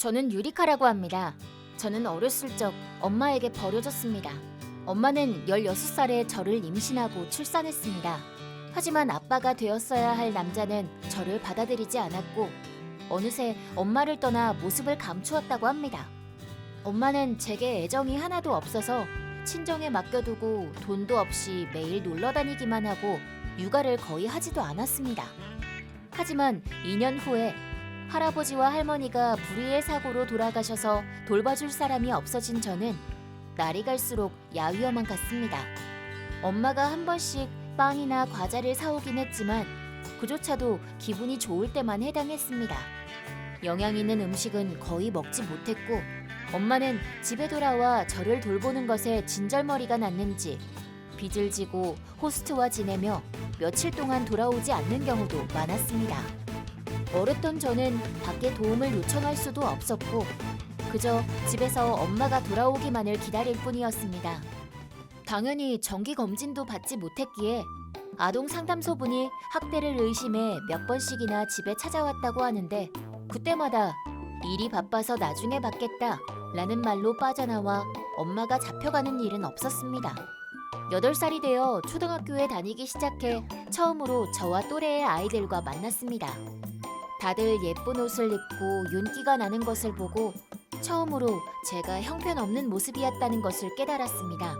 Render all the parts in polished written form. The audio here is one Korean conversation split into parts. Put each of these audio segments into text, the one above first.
저는 유리카라고 합니다. 저는 어렸을 적 엄마에게 버려졌습니다. 엄마는 16살에 저를 임신하고 출산했습니다. 하지만 아빠가 되었어야 할 남자는 저를 받아들이지 않았고 어느새 엄마를 떠나 모습을 감추었다고 합니다. 엄마는 제게 애정이 하나도 없어서 친정에 맡겨두고 돈도 없이 매일 놀러 다니기만 하고 육아를 거의 하지도 않았습니다. 하지만 2년 후에 할아버지와 할머니가 불의의 사고로 돌아가셔서 돌봐줄 사람이 없어진 저는 날이 갈수록 야위어만 갔습니다. 엄마가 한 번씩 빵이나 과자를 사오긴 했지만 그조차도 기분이 좋을 때만 해당했습니다. 영양 있는 음식은 거의 먹지 못했고 엄마는 집에 돌아와 저를 돌보는 것에 진절머리가 났는지 빚을 지고 호스트와 지내며 며칠 동안 돌아오지 않는 경우도 많았습니다. 어렸던 저는 밖에 도움을 요청할 수도 없었고 그저 집에서 엄마가 돌아오기만을 기다릴 뿐이었습니다. 당연히 정기검진도 받지 못했기에 아동상담소분이 학대를 의심해 몇 번씩이나 집에 찾아왔다고 하는데 그때마다 일이 바빠서 나중에 받겠다 라는 말로 빠져나와 엄마가 잡혀가는 일은 없었습니다. 8살이 되어 초등학교에 다니기 시작해 처음으로 저와 또래의 아이들과 만났습니다. 다들 예쁜 옷을 입고 윤기가 나는 것을 보고 처음으로 제가 형편없는 모습이었다는 것을 깨달았습니다.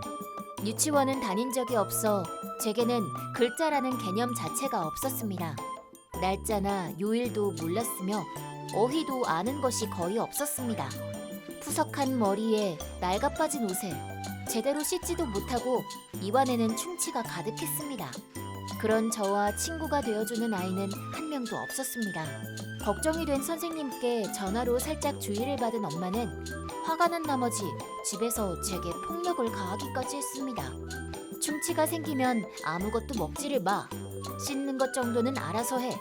유치원은 다닌 적이 없어 제게는 글자라는 개념 자체가 없었습니다. 날짜나 요일도 몰랐으며 어휘도 아는 것이 거의 없었습니다. 푸석한 머리에 낡아 빠진 옷에 제대로 씻지도 못하고 입안에는 충치가 가득했습니다. 그런 저와 친구가 되어주는 아이는 한 명도 없었습니다. 걱정이 된 선생님께 전화로 살짝 주의를 받은 엄마는 화가 난 나머지 집에서 제게 폭력을 가하기까지 했습니다. 충치가 생기면 아무것도 먹지를 마. 씻는 것 정도는 알아서 해.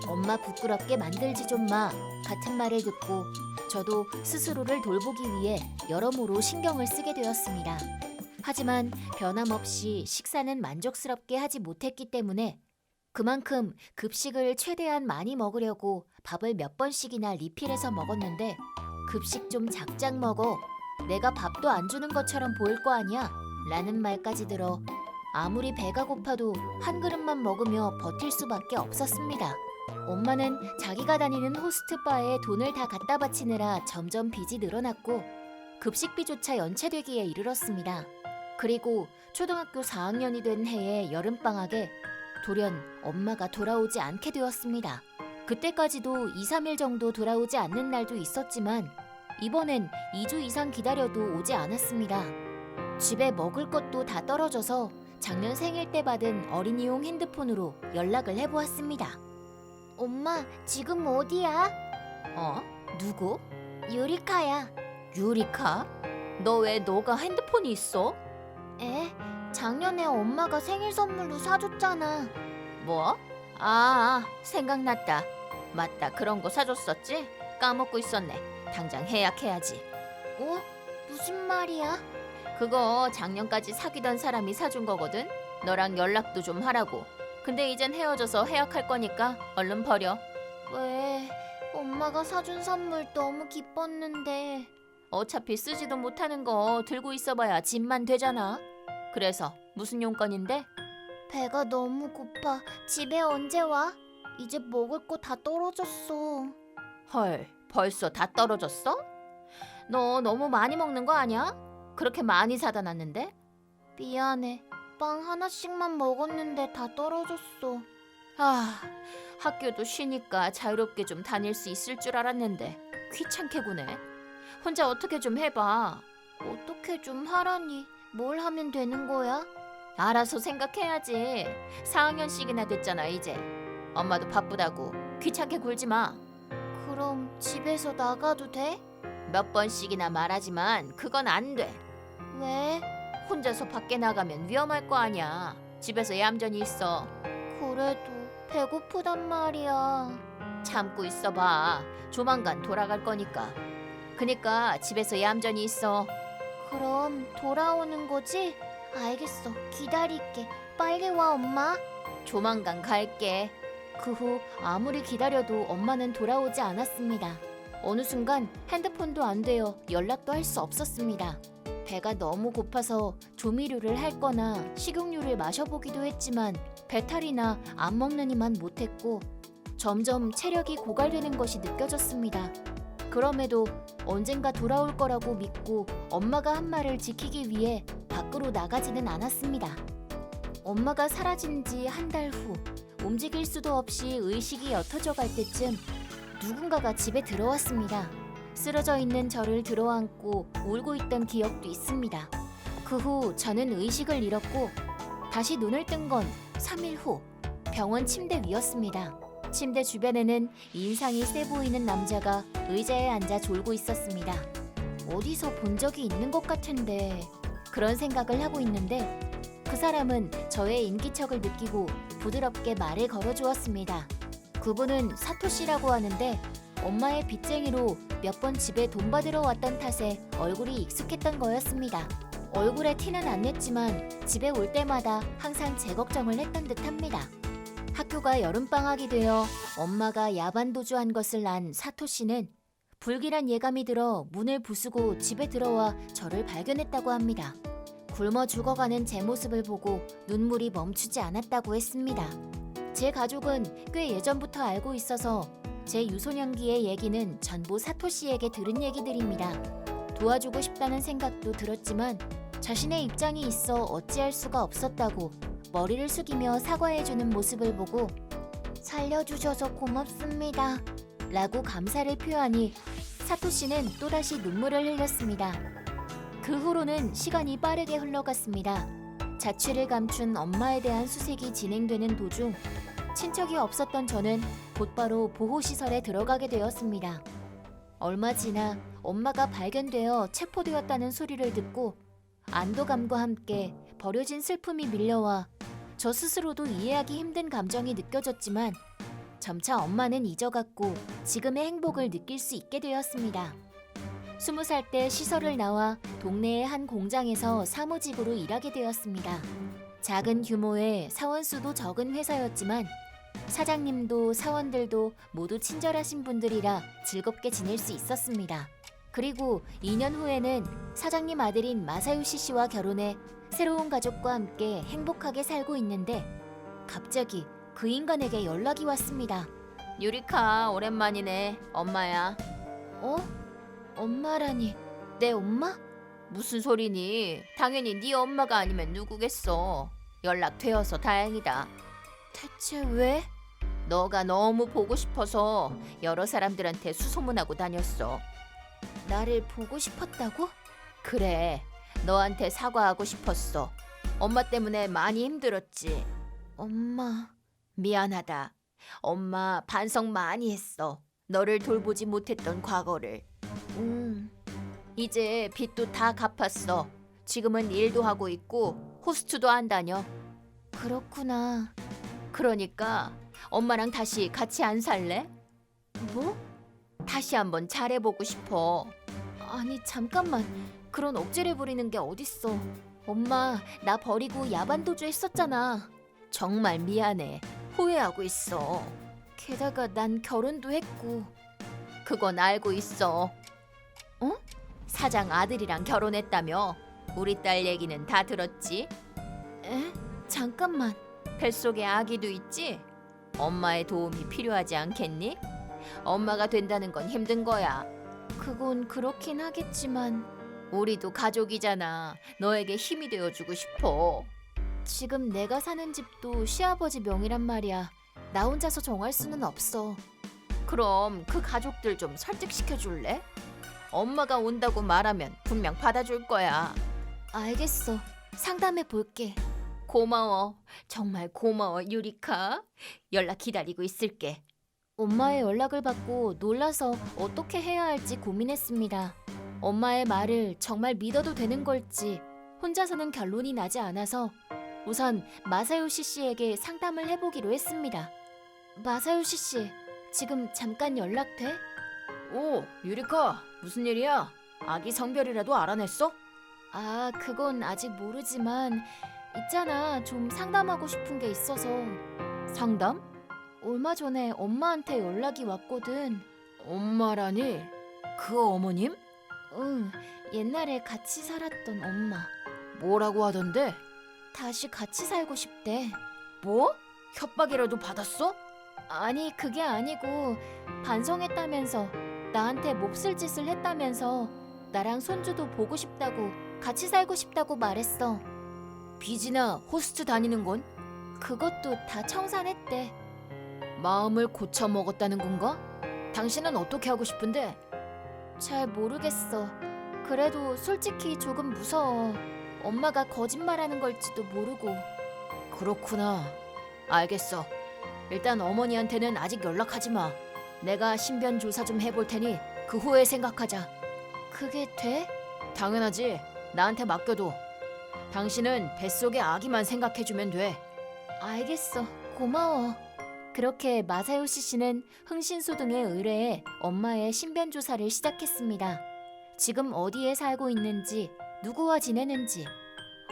엄마 부끄럽게 만들지 좀 마. 같은 말을 듣고 저도 스스로를 돌보기 위해 여러모로 신경을 쓰게 되었습니다. 하지만 변함없이 식사는 만족스럽게 하지 못했기 때문에 그만큼 급식을 최대한 많이 먹으려고 밥을 몇 번씩이나 리필해서 먹었는데 급식 좀 작작 먹어. 내가 밥도 안 주는 것처럼 보일 거 아니야? 라는 말까지 들어 아무리 배가 고파도 한 그릇만 먹으며 버틸 수밖에 없었습니다. 엄마는 자기가 다니는 호스트바에 돈을 다 갖다 바치느라 점점 빚이 늘어났고 급식비조차 연체되기에 이르렀습니다. 그리고 초등학교 4학년이 된 해의 여름방학에 돌연 엄마가 돌아오지 않게 되었습니다. 그때까지도 2, 3일 정도 돌아오지 않는 날도 있었지만 이번엔 2주 이상 기다려도 오지 않았습니다. 집에 먹을 것도 다 떨어져서 작년 생일 때 받은 어린이용 핸드폰으로 연락을 해보았습니다. 엄마, 지금 어디야? 누구? 유리카야. 유리카? 너 왜 너가 핸드폰이 있어? 작년에 엄마가 생일 선물로 사줬잖아. 뭐? 생각났다. 맞다, 그런 거 사줬었지? 까먹고 있었네. 당장 예약해야지. 무슨 말이야? 그거 작년까지 사귀던 사람이 사준 거거든? 너랑 연락도 좀 하라고. 근데 이젠 헤어져서 해약할 거니까 얼른 버려. 왜? 엄마가 사준 선물 너무 기뻤는데. 어차피 쓰지도 못하는 거 들고 있어봐야 짐만 되잖아. 그래서 무슨 용건인데? 배가 너무 고파. 집에 언제 와? 이제 먹을 거 다 떨어졌어. 헐, 벌써 다 떨어졌어? 너 너무 많이 먹는 거 아니야? 그렇게 많이 사다 놨는데? 미안해. 빵 하나씩만 먹었는데 다 떨어졌어. 학교도 쉬니까 자유롭게 좀 다닐 수 있을 줄 알았는데 귀찮게 구네. 혼자 어떻게 좀 해봐. 어떻게 좀 하라니. 뭘 하면 되는 거야? 알아서 생각해야지. 4학년씩이나 됐잖아 이제. 엄마도 바쁘다고 귀찮게 굴지 마. 그럼 집에서 나가도 돼? 몇 번씩이나 말하지만 그건 안 돼. 왜? 혼자서 밖에 나가면 위험할 거 아니야. 집에서 얌전히 있어. 그래도 배고프단 말이야. 참고 있어봐. 조만간 돌아갈 거니까. 그니까 집에서 얌전히 있어. 그럼 돌아오는 거지? 알겠어. 기다릴게. 빨리 와, 엄마. 조만간 갈게. 그 후 아무리 기다려도 엄마는 돌아오지 않았습니다. 어느 순간 핸드폰도 안 되어 연락도 할 수 없었습니다. 배가 너무 고파서 조미료를 할 거나 식용유를 마셔보기도 했지만 배탈이나 안 먹느니만 못했고 점점 체력이 고갈되는 것이 느껴졌습니다. 그럼에도 언젠가 돌아올 거라고 믿고 엄마가 한 말을 지키기 위해 밖으로 나가지는 않았습니다. 엄마가 사라진 지 한 달 후 움직일 수도 없이 의식이 옅어져 갈 때쯤 누군가가 집에 들어왔습니다. 쓰러져 있는 저를 들어안고 울고 있던 기억도 있습니다. 그 후 저는 의식을 잃었고 다시 눈을 뜬 건 3일 후 병원 침대 위였습니다. 침대 주변에는 인상이 세 보이는 남자가 의자에 앉아 졸고 있었습니다. 어디서 본 적이 있는 것 같은데 그런 생각을 하고 있는데 그 사람은 저의 인기척을 느끼고 부드럽게 말을 걸어주었습니다. 그분은 사토씨라고 하는데 엄마의 빚쟁이로 몇 번 집에 돈 받으러 왔던 탓에 얼굴이 익숙했던 거였습니다. 얼굴에 티는 안 냈지만 집에 올 때마다 항상 제 걱정을 했던 듯합니다. 학교가 여름방학이 되어 엄마가 야반도주한 것을 안 사토씨는 불길한 예감이 들어 문을 부수고 집에 들어와 저를 발견했다고 합니다. 굶어 죽어가는 제 모습을 보고 눈물이 멈추지 않았다고 했습니다. 제 가족은 꽤 예전부터 알고 있어서 제 유소년기의 얘기는 전부 사토씨에게 들은 얘기들입니다. 도와주고 싶다는 생각도 들었지만 자신의 입장이 있어 어찌할 수가 없었다고 머리를 숙이며 사과해주는 모습을 보고 살려주셔서 고맙습니다 라고 감사를 표하니 사토씨는 또다시 눈물을 흘렸습니다. 그 후로는 시간이 빠르게 흘러갔습니다. 자취를 감춘 엄마에 대한 수색이 진행되는 도중 친척이 없었던 저는 곧바로 보호시설에 들어가게 되었습니다. 얼마 지나 엄마가 발견되어 체포되었다는 소리를 듣고 안도감과 함께 버려진 슬픔이 밀려와 저 스스로도 이해하기 힘든 감정이 느껴졌지만 점차 엄마는 잊어갔고 지금의 행복을 느낄 수 있게 되었습니다. 20살 때 시설을 나와 동네의 한 공장에서 사무직으로 일하게 되었습니다. 작은 규모의 사원수도 적은 회사였지만 사장님도 사원들도 모두 친절하신 분들이라 즐겁게 지낼 수 있었습니다. 그리고 2년 후에는 사장님 아들인 마사요시 씨와 결혼해 새로운 가족과 함께 행복하게 살고 있는데 갑자기 그 인간에게 연락이 왔습니다. 유리카, 오랜만이네. 엄마야. 어? 엄마라니. 내 엄마? 무슨 소리니? 당연히 네 엄마가 아니면 누구겠어. 연락되어서 다행이다. 대체 왜? 너가 너무 보고 싶어서 여러 사람들한테 수소문하고 다녔어. 나를 보고 싶었다고? 그래, 너한테 사과하고 싶었어. 엄마 때문에 많이 힘들었지. 엄마, 미안하다. 엄마 반성 많이 했어. 너를 돌보지 못했던 과거를. 이제 빚도 다 갚았어. 지금은 일도 하고 있고 호스트도 안 다녀. 그렇구나. 그러니까 엄마랑 다시 같이 안 살래? 뭐? 다시 한번 잘해보고 싶어. 아니 잠깐만, 그런 억지를 부리는 게 어딨어. 엄마 나 버리고 야반도주 했었잖아. 정말 미안해. 후회하고 있어. 게다가 난 결혼도 했고. 그건 알고 있어. 어? 사장 아들이랑 결혼했다며. 우리 딸 얘기는 다 들었지? 에? 잠깐만. 뱃속에 아기도 있지? 엄마의 도움이 필요하지 않겠니? 엄마가 된다는 건 힘든 거야. 그건 그렇긴 하겠지만 우리도 가족이잖아. 너에게 힘이 되어주고 싶어. 지금 내가 사는 집도 시아버지 명의란 말이야. 나 혼자서 정할 수는 없어. 그럼 그 가족들 좀 설득시켜 줄래? 엄마가 온다고 말하면 분명 받아줄 거야. 알겠어. 상담해 볼게. 고마워. 정말 고마워, 유리카. 연락 기다리고 있을게. 엄마의 연락을 받고 놀라서 어떻게 해야 할지 고민했습니다. 엄마의 말을 정말 믿어도 되는 걸지 혼자서는 결론이 나지 않아서 우선 마사요시 씨에게 상담을 해보기로 했습니다. 마사요시 씨, 지금 잠깐 연락 돼? 오, 유리카, 무슨 일이야? 아기 성별이라도 알아냈어? 아, 그건 아직 모르지만 있잖아, 좀 상담하고 싶은 게 있어서. 상담? 얼마 전에 엄마한테 연락이 왔거든. 엄마라니? 그 어머님? 응, 옛날에 같이 살았던 엄마. 뭐라고 하던데? 다시 같이 살고 싶대. 뭐? 협박이라도 받았어? 아니, 그게 아니고 반성했다면서, 나한테 몹쓸 짓을 했다면서 나랑 손주도 보고 싶다고, 같이 살고 싶다고 말했어. 빚이나 호스트 다니는 건? 그것도 다 청산했대. 마음을 고쳐 먹었다는 건가? 당신은 어떻게 하고 싶은데? 잘 모르겠어. 그래도 솔직히 조금 무서워. 엄마가 거짓말하는 걸지도 모르고. 그렇구나. 알겠어. 일단 어머니한테는 아직 연락하지 마. 내가 신변 조사 좀 해볼 테니 그 후에 생각하자. 그게 돼? 당연하지. 나한테 맡겨둬. 당신은 뱃속의 아기만 생각해주면 돼. 알겠어. 고마워. 그렇게 마사요시 씨는 흥신소 등에 의뢰해 엄마의 신변 조사를 시작했습니다. 지금 어디에 살고 있는지, 누구와 지내는지,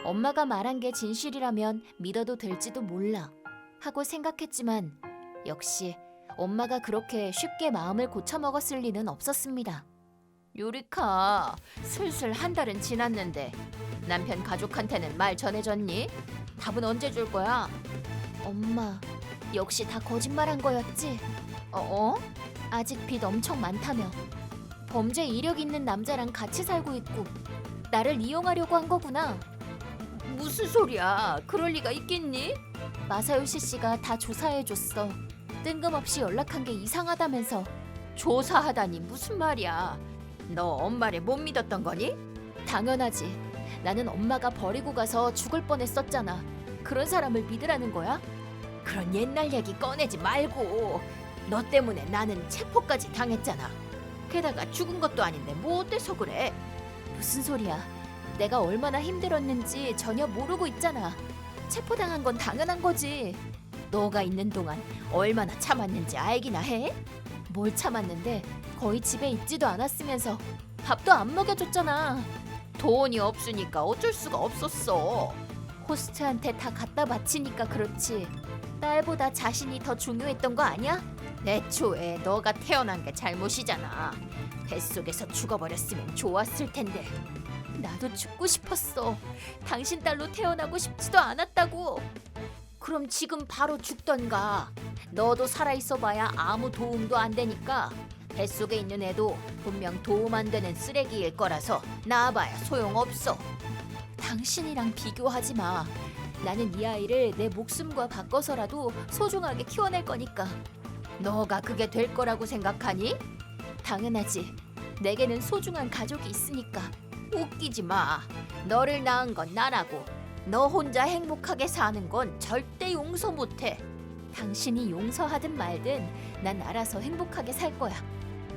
엄마가 말한 게 진실이라면 믿어도 될지도 몰라 하고 생각했지만 역시 엄마가 그렇게 쉽게 마음을 고쳐먹었을 리는 없었습니다. 유리카, 슬슬 한 달은 지났는데 남편 가족한테는 말 전해줬니? 답은 언제 줄 거야? 엄마, 역시 다 거짓말한 거였지? 아직 빚 엄청 많다며. 범죄 이력 있는 남자랑 같이 살고 있고 나를 이용하려고 한 거구나. 무슨 소리야? 그럴 리가 있겠니? 마사요시 씨가 다 조사해줬어. 뜬금없이 연락한 게 이상하다면서. 조사하다니 무슨 말이야? 너 엄마를 못 믿었던 거니? 당연하지. 나는 엄마가 버리고 가서 죽을 뻔했었잖아. 그런 사람을 믿으라는 거야? 그런 옛날 얘기 꺼내지 말고. 너 때문에 나는 체포까지 당했잖아. 게다가 죽은 것도 아닌데 뭐 어때서 그래? 무슨 소리야? 내가 얼마나 힘들었는지 전혀 모르고 있잖아. 체포당한 건 당연한 거지. 너가 있는 동안 얼마나 참았는지 알기나 해? 뭘 참았는데 거의 집에 있지도 않았으면서 밥도 안 먹여줬잖아. 돈이 없으니까 어쩔 수가 없었어. 호스트한테 다 갖다 바치니까 그렇지. 딸보다 자신이 더 중요했던 거 아니야? 애초에 너가 태어난 게 잘못이잖아. 뱃속에서 죽어버렸으면 좋았을 텐데. 나도 죽고 싶었어. 당신 딸로 태어나고 싶지도 않았다고. 그럼 지금 바로 죽던가. 너도 살아있어 봐야 아무 도움도 안 되니까. 뱃속에 있는 애도 분명 도움 안 되는 쓰레기일 거라서 낳아봐야 소용없어. 당신이랑 비교하지 마. 나는 이 아이를 내 목숨과 바꿔서라도 소중하게 키워낼 거니까. 너가 그게 될 거라고 생각하니? 당연하지. 내게는 소중한 가족이 있으니까. 웃기지 마. 너를 낳은 건 나라고. 너 혼자 행복하게 사는 건 절대 용서 못해. 당신이 용서하든 말든 난 알아서 행복하게 살 거야.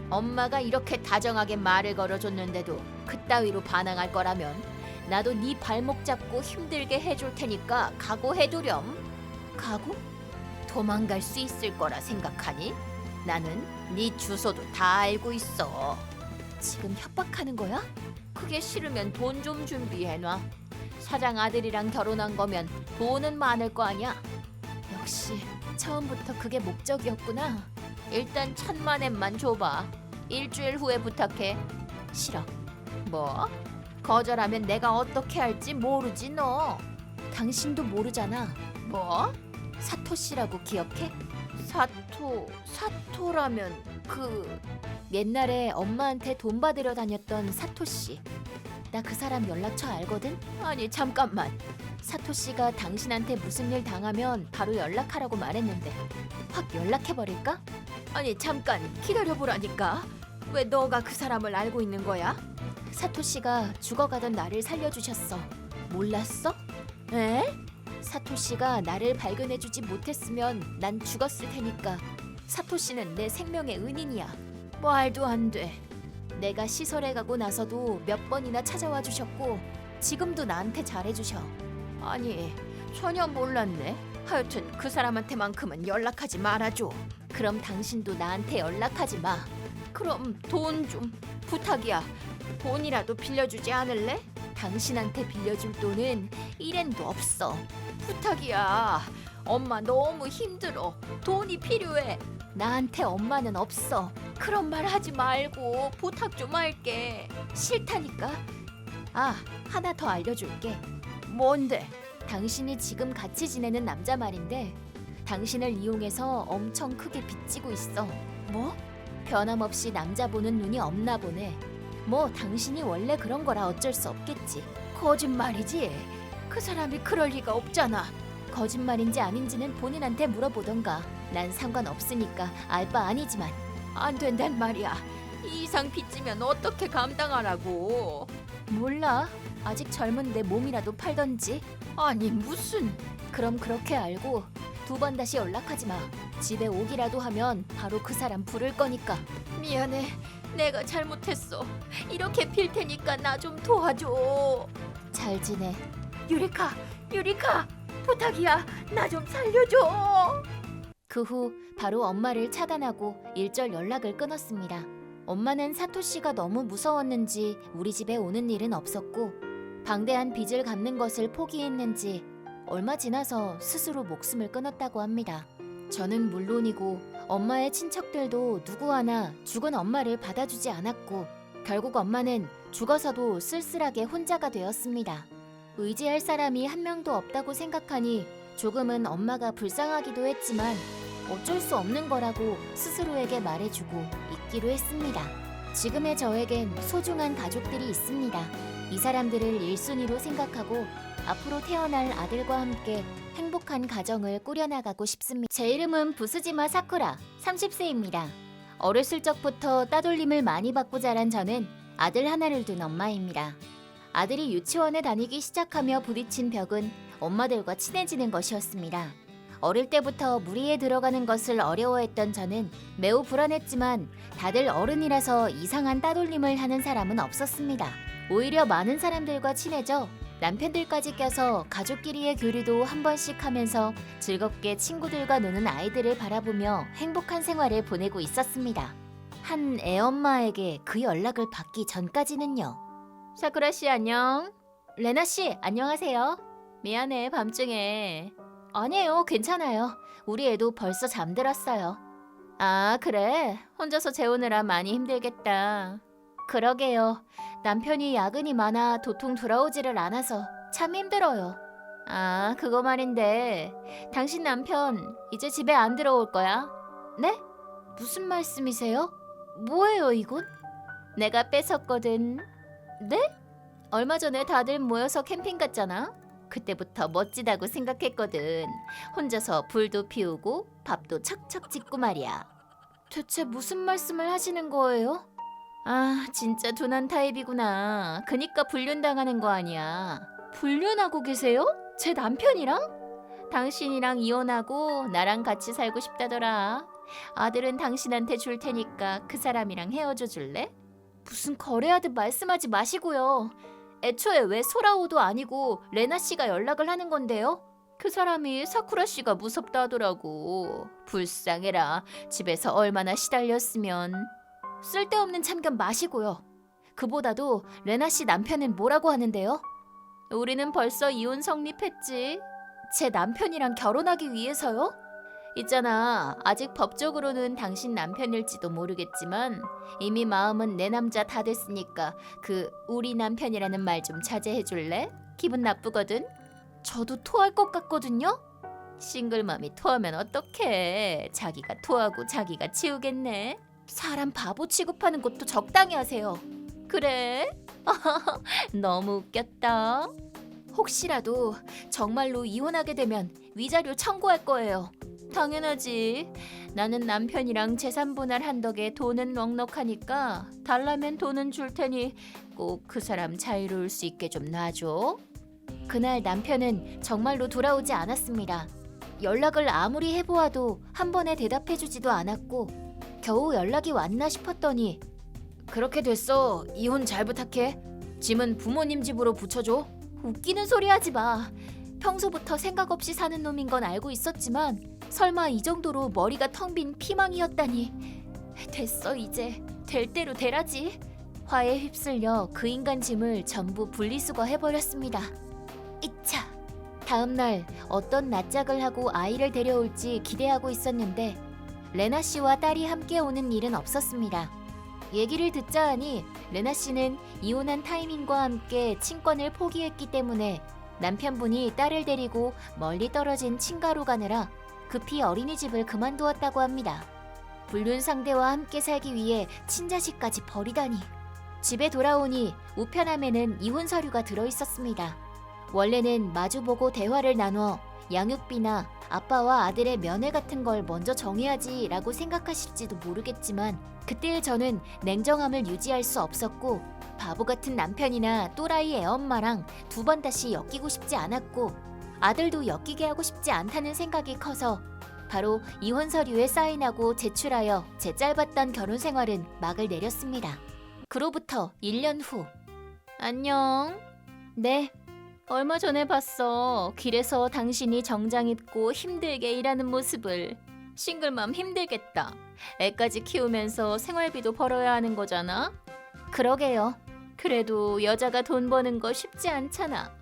엄마가 이렇게 다정하게 말을 걸어줬는데도 그따위로 반항할 거라면 나도 네 발목 잡고 힘들게 해줄 테니까 각오해두렴. 각오? 도망갈 수 있을 거라 생각하니? 나는 네 주소도 다 알고 있어. 지금 협박하는 거야? 그게 싫으면 돈 좀 준비해놔. 사장 아들이랑 결혼한 거면 돈은 많을 거 아니야. 역시 처음부터 그게 목적이었구나. 일단 1,000만 엔만 줘봐. 일주일 후에 부탁해. 싫어. 뭐? 거절하면 내가 어떻게 할지 모르지 너. 당신도 모르잖아. 뭐? 사토씨라고 기억해? 사토라면 그... 옛날에 엄마한테 돈 받으러 다녔던 사토씨. 나 그 사람 연락처 알거든? 아니 잠깐만. 사토씨가 당신한테 무슨 일 당하면 바로 연락하라고 말했는데 확 연락해버릴까? 아니 잠깐 기다려보라니까. 왜 너가 그 사람을 알고 있는 거야? 사토씨가 죽어가던 나를 살려주셨어. 몰랐어? 에? 사토씨가 나를 발견해주지 못했으면 난 죽었을 테니까. 사토씨는 내 생명의 은인이야. 말도 안 돼. 내가 시설에 가고 나서도 몇 번이나 찾아와 주셨고 지금도 나한테 잘해주셔. 아니 전혀 몰랐네. 하여튼 그 사람한테만큼은 연락하지 말아줘. 그럼 당신도 나한테 연락하지 마. 그럼 돈 좀 부탁이야. 돈이라도 빌려주지 않을래? 당신한테 빌려줄 돈은 1엔도 없어. 부탁이야. 엄마 너무 힘들어. 돈이 필요해. 나한테 엄마는 없어. 그런 말 하지 말고 부탁 좀 할게. 싫다니까. 아, 하나 더 알려줄게. 뭔데? 당신이 지금 같이 지내는 남자 말인데 당신을 이용해서 엄청 크게 빚지고 있어. 뭐? 변함없이 남자 보는 눈이 없나 보네. 뭐 당신이 원래 그런 거라 어쩔 수 없겠지. 거짓말이지. 그 사람이 그럴 리가 없잖아. 거짓말인지 아닌지는 본인한테 물어보던가. 난 상관없으니까 알 바 아니지만. 안 된단 말이야. 이 이상 빚지면 어떻게 감당하라고. 몰라. 아직 젊은데 몸이라도 팔던지. 아니 무슨. 그럼 그렇게 알고 2번 다시 연락하지 마. 집에 오기라도 하면 바로 그 사람 부를 거니까. 미안해. 내가 잘못했어. 이렇게 빌 테니까 나 좀 도와줘. 잘 지내. 유리카, 유리카, 부탁이야. 나 좀 살려줘. 그 후 바로 엄마를 차단하고 일절 연락을 끊었습니다. 엄마는 사토씨가 너무 무서웠는지 우리 집에 오는 일은 없었고 방대한 빚을 갚는 것을 포기했는지 얼마 지나서 스스로 목숨을 끊었다고 합니다. 저는 물론이고 엄마의 친척들도 누구 하나 죽은 엄마를 받아주지 않았고 결국 엄마는 죽어서도 쓸쓸하게 혼자가 되었습니다. 의지할 사람이 한 명도 없다고 생각하니 조금은 엄마가 불쌍하기도 했지만 어쩔 수 없는 거라고 스스로에게 말해주고 있기로 했습니다. 지금의 저에겐 소중한 가족들이 있습니다. 이 사람들을 1순위로 생각하고 앞으로 태어날 아들과 함께 행복한 가정을 꾸려나가고 싶습니다. 제 이름은 부스지마 사쿠라, 30세입니다. 어렸을 적부터 따돌림을 많이 받고 자란 저는 아들 하나를 둔 엄마입니다. 아들이 유치원에 다니기 시작하며 부딪힌 벽은 엄마들과 친해지는 것이었습니다. 어릴 때부터 무리에 들어가는 것을 어려워했던 저는 매우 불안했지만 다들 어른이라서 이상한 따돌림을 하는 사람은 없었습니다. 오히려 많은 사람들과 친해져 남편들까지 껴서 가족끼리의 교류도 한 번씩 하면서 즐겁게 친구들과 노는 아이들을 바라보며 행복한 생활을 보내고 있었습니다. 한 애엄마에게 그 연락을 받기 전까지는요. 사쿠라 씨 안녕. 레나 씨 안녕하세요. 미안해 밤중에. 아니에요 괜찮아요. 우리 애도 벌써 잠들었어요. 아 그래? 혼자서 재우느라 많이 힘들겠다. 그러게요. 남편이 야근이 많아 도통 돌아오지를 않아서 참 힘들어요. 아 그거 말인데 당신 남편 이제 집에 안 들어올 거야? 네? 무슨 말씀이세요? 뭐예요 이건? 내가 뺏었거든. 네? 얼마 전에 다들 모여서 캠핑 갔잖아. 그때부터 멋지다고 생각했거든. 혼자서 불도 피우고 밥도 척척 짓고 말이야. 대체 무슨 말씀을 하시는 거예요? 아 진짜 둔한 타입이구나. 그니까 불륜당하는 거 아니야. 불륜하고 계세요? 제 남편이랑? 당신이랑 이혼하고 나랑 같이 살고 싶다더라. 아들은 당신한테 줄 테니까 그 사람이랑 헤어져 줄래? 무슨 거래하듯 말씀하지 마시고요. 애초에 왜 소라오도 아니고 레나 씨가 연락을 하는 건데요? 그 사람이 사쿠라 씨가 무섭다 하더라고. 불쌍해라. 집에서 얼마나 시달렸으면. 쓸데없는 참견 마시고요. 그보다도 레나 씨 남편은 뭐라고 하는데요? 우리는 벌써 이혼 성립했지. 제 남편이랑 결혼하기 위해서요? 있잖아. 아직 법적으로는 당신 남편일지도 모르겠지만 이미 마음은 내 남자 다 됐으니까 그 우리 남편이라는 말 좀 자제해 줄래? 기분 나쁘거든. 저도 토할 것 같거든요. 싱글맘이 토하면 어떡해. 자기가 토하고 자기가 치우겠네. 사람 바보 취급하는 것도 적당히 하세요. 그래? 너무 웃겼다. 혹시라도 정말로 이혼하게 되면 위자료 청구할 거예요. 당연하지. 나는 남편이랑 재산 분할한 덕에 돈은 넉넉하니까 달라면 돈은 줄 테니 꼭 그 사람 자유로울 수 있게 좀 놔줘. 그날 남편은 정말로 돌아오지 않았습니다. 연락을 아무리 해보아도 한 번에 대답해주지도 않았고 겨우 연락이 왔나 싶었더니 그렇게 됐어. 이혼 잘 부탁해. 짐은 부모님 집으로 붙여줘. 웃기는 소리 하지 마. 평소부터 생각 없이 사는 놈인 건 알고 있었지만 설마 이 정도로 머리가 텅 빈 피망이었다니. 됐어 이제. 될 대로 되라지. 화에 휩쓸려 그 인간 짐을 전부 분리수거해버렸습니다. 이차. 다음날 어떤 낯짝을 하고 아이를 데려올지 기대하고 있었는데 레나 씨와 딸이 함께 오는 일은 없었습니다. 얘기를 듣자 하니 레나 씨는 이혼한 타이밍과 함께 친권을 포기했기 때문에 남편분이 딸을 데리고 멀리 떨어진 친가로 가느라 급히 어린이집을 그만두었다고 합니다. 불륜 상대와 함께 살기 위해 친자식까지 버리다니. 집에 돌아오니 우편함에는 이혼 서류가 들어있었습니다. 원래는 마주보고 대화를 나눠 양육비나 아빠와 아들의 면회 같은 걸 먼저 정해야지 라고 생각하실지도 모르겠지만 그때의 저는 냉정함을 유지할 수 없었고 바보 같은 남편이나 또라이 애엄마랑 두 번 다시 엮이고 싶지 않았고 아들도 엮이게 하고 싶지 않다는 생각이 커서 바로 이혼 서류에 사인하고 제출하여 제 짧았던 결혼 생활은 막을 내렸습니다. 그로부터 1년 후. 안녕. 네. 얼마 전에 봤어. 길에서 당신이 정장 입고 힘들게 일하는 모습을. 싱글맘 힘들겠다. 애까지 키우면서 생활비도 벌어야 하는 거잖아. 그러게요. 그래도 여자가 돈 버는 거 쉽지 않잖아.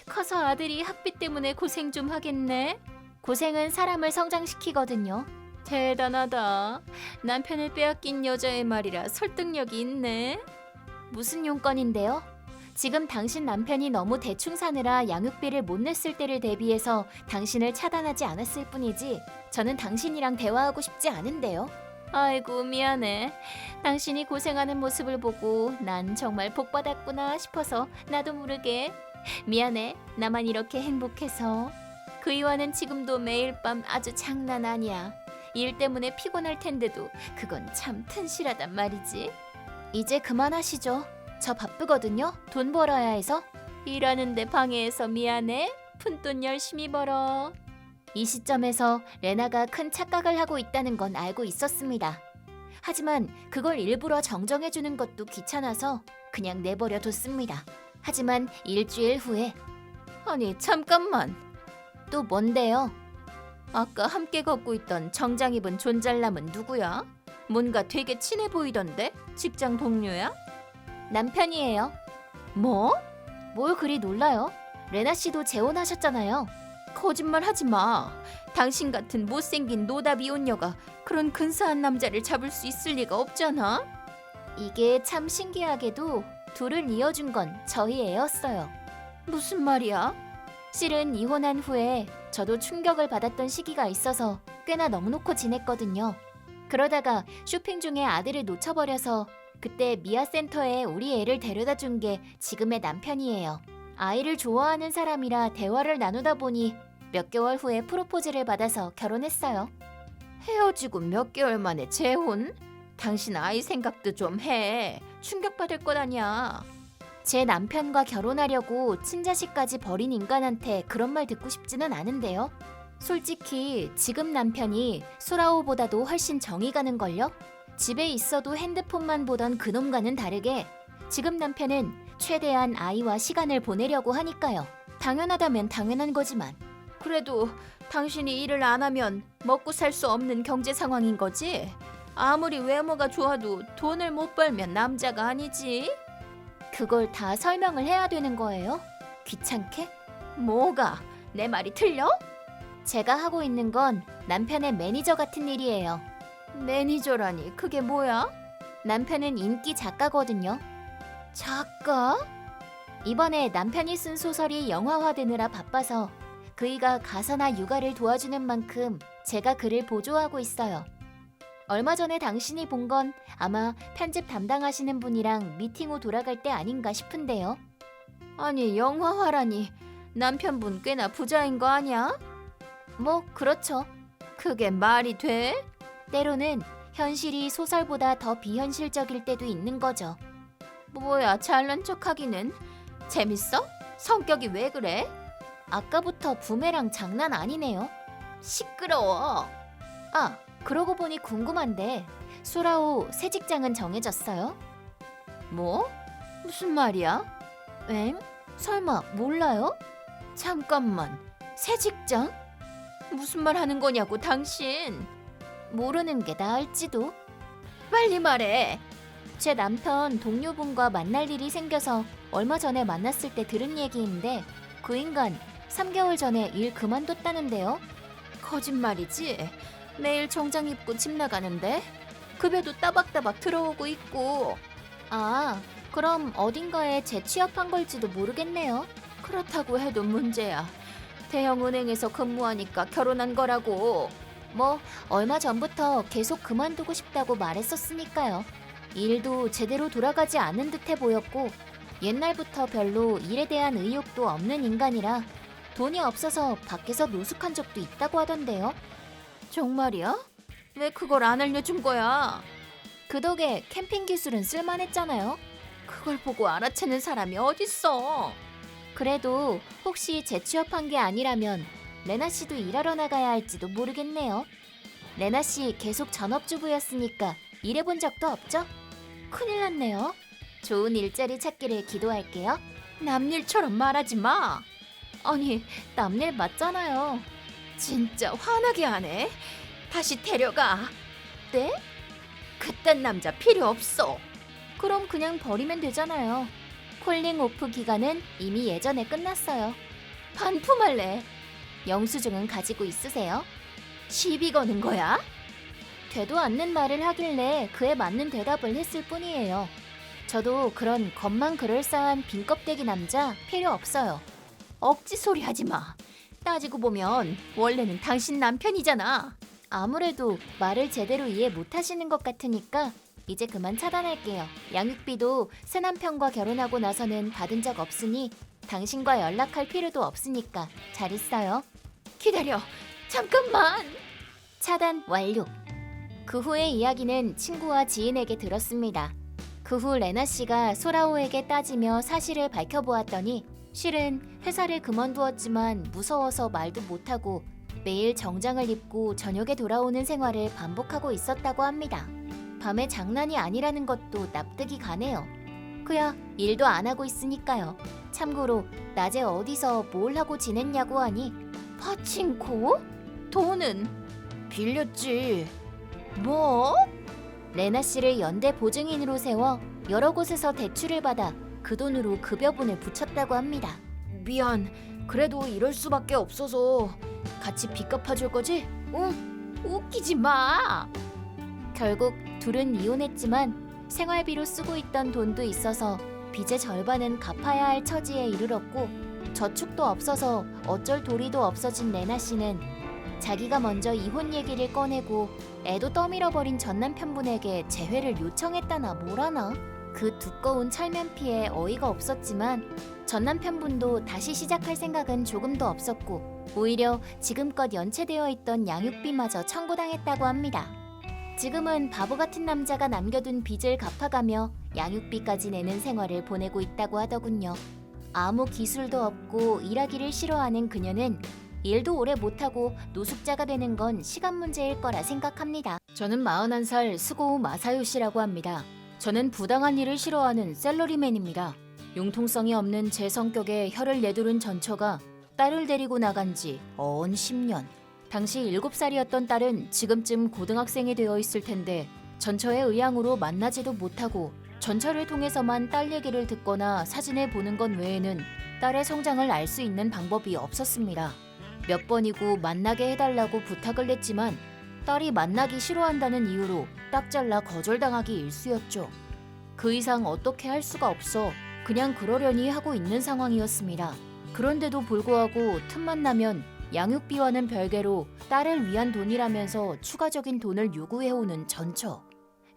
커서 아들이 학비 때문에 고생 좀 하겠네. 고생은 사람을 성장시키거든요. 대단하다. 남편을 빼앗긴 여자의 말이라 설득력이 있네. 무슨 용건인데요? 지금 당신 남편이 너무 대충 사느라 양육비를 못 냈을 때를 대비해서 당신을 차단하지 않았을 뿐이지 저는 당신이랑 대화하고 싶지 않은데요. 아이고 미안해. 당신이 고생하는 모습을 보고 난 정말 복받았구나 싶어서 나도 모르게. 미안해. 나만 이렇게 행복해서. 그 이와는 지금도 매일 밤 아주 장난 아니야. 일 때문에 피곤할 텐데도 그건 참 튼실하단 말이지. 이제 그만하시죠. 저 바쁘거든요. 돈 벌어야 해서. 일하는데 방해해서 미안해. 푼돈 열심히 벌어. 이 시점에서 레나가 큰 착각을 하고 있다는 건 알고 있었습니다. 하지만 그걸 일부러 정정해주는 것도 귀찮아서 그냥 내버려 뒀습니다. 하지만 일주일 후에 아니 잠깐만. 또 뭔데요? 아까 함께 걷고 있던 정장 입은 존잘남은 누구야? 뭔가 되게 친해 보이던데? 직장 동료야? 남편이에요. 뭐? 뭘 그리 놀라요? 레나 씨도 재혼하셨잖아요. 거짓말 하지 마. 당신 같은 못생긴 노답 이혼녀가 그런 근사한 남자를 잡을 수 있을 리가 없잖아. 이게 참 신기하게도 둘을 이어준 건 저희 애였어요. 무슨 말이야? 실은 이혼한 후에 저도 충격을 받았던 시기가 있어서 꽤나 넉넉히 지냈거든요. 그러다가 쇼핑 중에 아들을 놓쳐버려서 그때 미아센터에 우리 애를 데려다 준 게 지금의 남편이에요. 아이를 좋아하는 사람이라 대화를 나누다 보니 몇 개월 후에 프로포즈를 받아서 결혼했어요. 헤어지고 몇 개월 만에 재혼? 당신 아이 생각도 좀 해. 충격받을 것 아니야. 제 남편과 결혼하려고 친자식까지 버린 인간한테 그런 말 듣고 싶지는 않은데요. 솔직히 지금 남편이 소라오보다도 훨씬 정이 가는걸요? 집에 있어도 핸드폰만 보던 그놈과는 다르게 지금 남편은 최대한 아이와 시간을 보내려고 하니까요. 당연하다면 당연한 거지만 그래도 당신이 일을 안 하면 먹고 살 수 없는 경제 상황인 거지? 아무리 외모가 좋아도 돈을 못 벌면 남자가 아니지. 그걸 다 설명을 해야 되는 거예요? 귀찮게? 뭐가? 내 말이 틀려? 제가 하고 있는 건 남편의 매니저 같은 일이에요. 매니저라니 그게 뭐야? 남편은 인기 작가거든요. 작가? 이번에 남편이 쓴 소설이 영화화되느라 바빠서 그이가 가사나 육아를 도와주는 만큼 제가 그를 보조하고 있어요. 얼마 전에 당신이 본 건 아마 편집 담당하시는 분이랑 미팅 후 돌아갈 때 아닌가 싶은데요. 아니 영화화라니 남편분 꽤나 부자인 거 아니야? 뭐 그렇죠. 그게 말이 돼? 때로는 현실이 소설보다 더 비현실적일 때도 있는 거죠. 뭐야 잘난 척하기는. 재밌어? 성격이 왜 그래? 아까부터 부메랑 장난 아니네요. 시끄러워. 아, 그러고 보니 궁금한데 소라오 새 직장은 정해졌어요? 뭐? 무슨 말이야? 엥? 설마 몰라요? 잠깐만, 새 직장? 무슨 말 하는 거냐고 당신. 모르는 게 나을지도. 빨리 말해. 제 남편 동료분과 만날 일이 생겨서 얼마 전에 만났을 때 들은 얘기인데 그 인간 3개월 전에 일 그만뒀다는데요. 거짓말이지? 매일 정장 입고 집 나가는데 급여도 따박따박 들어오고 있고. 아, 그럼 어딘가에 재취업한 걸지도 모르겠네요. 그렇다고 해도 문제야. 대형 은행에서 근무하니까 결혼한 거라고. 뭐 얼마 전부터 계속 그만두고 싶다고 말했었으니까요. 일도 제대로 돌아가지 않은 듯해 보였고 옛날부터 별로 일에 대한 의욕도 없는 인간이라 돈이 없어서 밖에서 노숙한 적도 있다고 하던데요. 정말이야? 왜 그걸 안 알려준 거야? 그 덕에 캠핑 기술은 쓸만했잖아요. 그걸 보고 알아채는 사람이 어딨어. 그래도 혹시 재취업한 게 아니라면 레나 씨도 일하러 나가야 할지도 모르겠네요. 레나 씨 계속 전업주부였으니까 일해본 적도 없죠? 큰일 났네요. 좋은 일자리 찾기를 기도할게요. 남일처럼 말하지 마. 아니, 남일 맞잖아요. 진짜 화나게 하네. 다시 데려가. 네? 그딴 남자 필요 없어. 그럼 그냥 버리면 되잖아요. 콜링 오프 기간은 이미 예전에 끝났어요. 반품할래. 영수증은 가지고 있으세요? 시비 거는 거야? 되도 않는 말을 하길래 그에 맞는 대답을 했을 뿐이에요. 저도 그런 겉만 그럴싸한 빈껍데기 남자 필요 없어요. 억지 소리 하지 마. 따지고 보면 원래는 당신 남편이잖아. 아무래도 말을 제대로 이해 못하시는 것 같으니까 이제 그만 차단할게요. 양육비도 새 남편과 결혼하고 나서는 받은 적 없으니 당신과 연락할 필요도 없으니까 잘 있어요. 기다려. 잠깐만. 차단 완료. 그 후의 이야기는 친구와 지인에게 들었습니다. 그 후 레나 씨가 소라오에게 따지며 사실을 밝혀보았더니 실은 회사를 그만두었지만 무서워서 말도 못하고 매일 정장을 입고 저녁에 돌아오는 생활을 반복하고 있었다고 합니다. 밤에 장난이 아니라는 것도 납득이 가네요. 그야 일도 안 하고 있으니까요. 참고로 낮에 어디서 뭘 하고 지냈냐고 하니 파친코? 돈은? 빌렸지. 뭐? 레나 씨를 연대 보증인으로 세워 여러 곳에서 대출을 받아 그 돈으로 급여분을 붙였다고 합니다. 미안. 그래도 이럴 수밖에 없어서 같이 빚 갚아줄 거지? 응. 웃기지 마. 결국 둘은 이혼했지만 생활비로 쓰고 있던 돈도 있어서 빚의 절반은 갚아야 할 처지에 이르렀고 저축도 없어서 어쩔 도리도 없어진 레나 씨는 자기가 먼저 이혼 얘기를 꺼내고 애도 떠밀어버린 전 남편분에게 재회를 요청했다나 뭐라나. 그 두꺼운 철면피에 어이가 없었지만 전 남편분도 다시 시작할 생각은 조금도 없었고 오히려 지금껏 연체되어 있던 양육비마저 청구당했다고 합니다. 지금은 바보 같은 남자가 남겨둔 빚을 갚아가며 양육비까지 내는 생활을 보내고 있다고 하더군요. 아무 기술도 없고 일하기를 싫어하는 그녀는 일도 오래 못하고 노숙자가 되는 건 시간 문제일 거라 생각합니다. 저는 41살 스고우 마사요 씨라고 합니다. 저는 부당한 일을 싫어하는 셀러리맨입니다. 융통성이 없는 제 성격에 혀를 내두른 전처가 딸을 데리고 나간 지 어언 10년. 당시 7살이었던 딸은 지금쯤 고등학생이 되어 있을 텐데 전처의 의향으로 만나지도 못하고 전처를 통해서만 딸 얘기를 듣거나 사진을 보는 것 외에는 딸의 성장을 알 수 있는 방법이 없었습니다. 몇 번이고 만나게 해달라고 부탁을 했지만 딸이 만나기 싫어한다는 이유로 딱 잘라 거절당하기 일쑤였죠. 그 이상 어떻게 할 수가 없어 그냥 그러려니 하고 있는 상황이었습니다. 그런데도 불구하고 틈만 나면 양육비와는 별개로 딸을 위한 돈이라면서 추가적인 돈을 요구해오는 전처.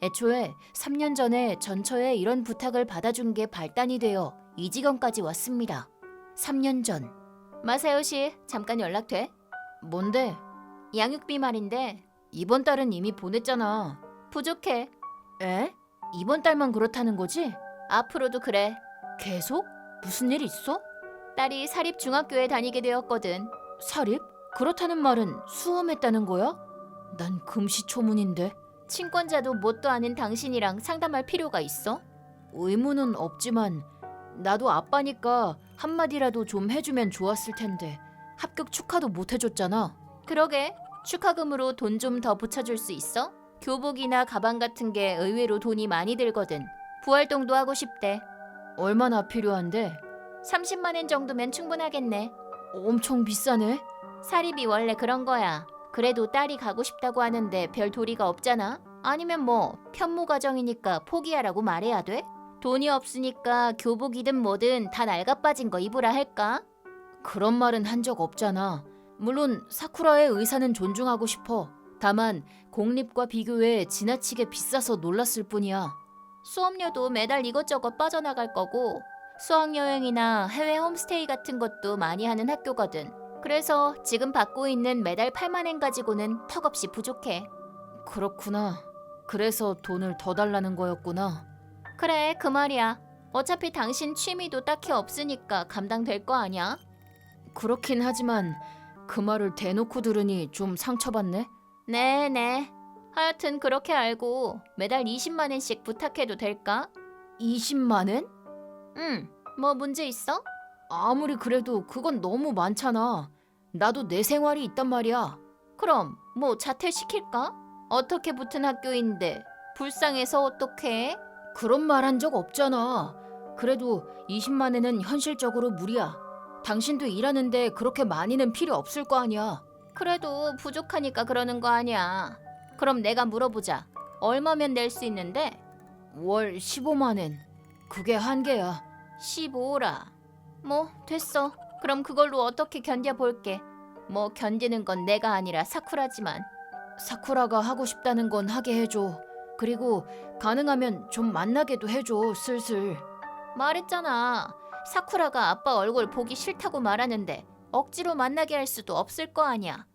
애초에 3년 전에 전처의 이런 부탁을 받아준 게 발단이 되어 이 지경까지 왔습니다. 3년 전. 마사요 씨, 잠깐 연락 돼? 뭔데? 양육비 말인데 이번 달은 이미 보냈잖아. 부족해. 에? 이번 달만 그렇다는 거지? 앞으로도 그래. 계속? 무슨 일 있어? 딸이 사립 중학교에 다니게 되었거든. 사립? 그렇다는 말은 수험했다는 거야? 난 금시초문인데. 친권자도 뭣도 아는 당신이랑 상담할 필요가 있어? 의무는 없지만 나도 아빠니까 한마디라도 좀 해주면 좋았을 텐데 합격 축하도 못 해줬잖아. 그러게. 축하금으로 돈 좀 더 붙여줄 수 있어? 교복이나 가방 같은 게 의외로 돈이 많이 들거든. 부활동도 하고 싶대. 얼마나 필요한데? 30만 엔 정도면 충분하겠네. 엄청 비싸네. 사립이 원래 그런 거야. 그래도 딸이 가고 싶다고 하는데 별 도리가 없잖아. 아니면 뭐 편모 가정이니까 포기하라고 말해야 돼? 돈이 없으니까 교복이든 뭐든 다 낡아빠진 거 입으라 할까? 그런 말은 한 적 없잖아. 물론 사쿠라의 의사는 존중하고 싶어. 다만 공립과 비교해 지나치게 비싸서 놀랐을 뿐이야. 수업료도 매달 이것저것 빠져나갈 거고 수학여행이나 해외 홈스테이 같은 것도 많이 하는 학교거든. 그래서 지금 받고 있는 매달 8만 엔 가지고는 턱없이 부족해. 그렇구나. 그래서 돈을 더 달라는 거였구나. 그래, 그 말이야. 어차피 당신 취미도 딱히 없으니까 감당될 거 아니야? 그렇긴 하지만 그 말을 대놓고 들으니 좀 상처받네. 네네. 하여튼 그렇게 알고 매달 20만 엔씩 부탁해도 될까? 20만 엔? 응. 뭐 문제 있어? 아무리 그래도 그건 너무 많잖아. 나도 내 생활이 있단 말이야. 그럼 뭐 자퇴시킬까? 어떻게 붙은 학교인데 불쌍해서 어떡해? 그런 말 한 적 없잖아. 그래도 20만 엔은 현실적으로 무리야. 당신도 일하는데 그렇게 많이는 필요 없을 거 아니야. 그래도 부족하니까 그러는 거 아니야. 그럼 내가 물어보자. 얼마면 낼 수 있는데? 월 15만 엔. 그게 한계야. 15라. 뭐 됐어. 그럼 그걸로 어떻게 견뎌볼게. 뭐 견디는 건 내가 아니라 사쿠라지만. 사쿠라가 하고 싶다는 건 하게 해줘. 그리고 가능하면 좀 만나게도 해줘. 슬슬. 말했잖아. 사쿠라가 아빠 얼굴 보기 싫다고 말하는데 억지로 만나게 할 수도 없을 거 아니야.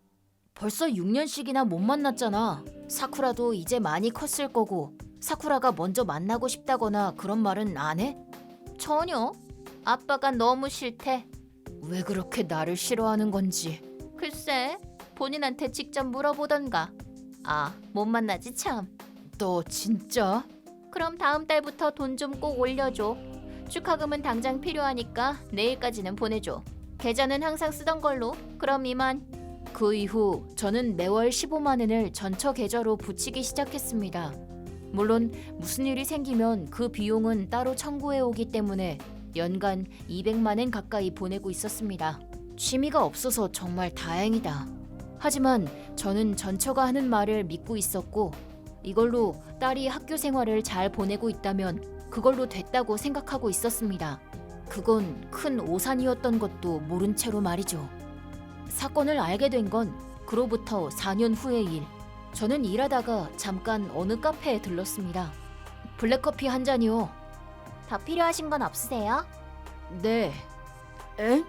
벌써 6년씩이나 못 만났잖아. 사쿠라도 이제 많이 컸을 거고 사쿠라가 먼저 만나고 싶다거나 그런 말은 안 해? 전혀. 아빠가 너무 싫대. 왜 그렇게 나를 싫어하는 건지. 글쎄, 본인한테 직접 물어보던가. 아, 못 만나지 참. 너 진짜? 그럼 다음 달부터 돈 좀 꼭 올려줘. 축하금은 당장 필요하니까 내일까지는 보내줘. 계좌는 항상 쓰던 걸로. 그럼 이만. 그 이후 저는 매월 15만 엔을 전처 계좌로 붙이기 시작했습니다. 물론 무슨 일이 생기면 그 비용은 따로 청구해 오기 때문에 연간 200만 엔 가까이 보내고 있었습니다. 취미가 없어서 정말 다행이다. 하지만 저는 전처가 하는 말을 믿고 있었고 이걸로 딸이 학교 생활을 잘 보내고 있다면 그걸로 됐다고 생각하고 있었습니다. 그건 큰 오산이었던 것도 모른 채로 말이죠. 사건을 알게 된 건 그로부터 4년 후의 일. 저는 일하다가 잠깐 어느 카페에 들렀습니다. 블랙커피 한 잔이요. 더 필요하신 건 없으세요? 네. 에?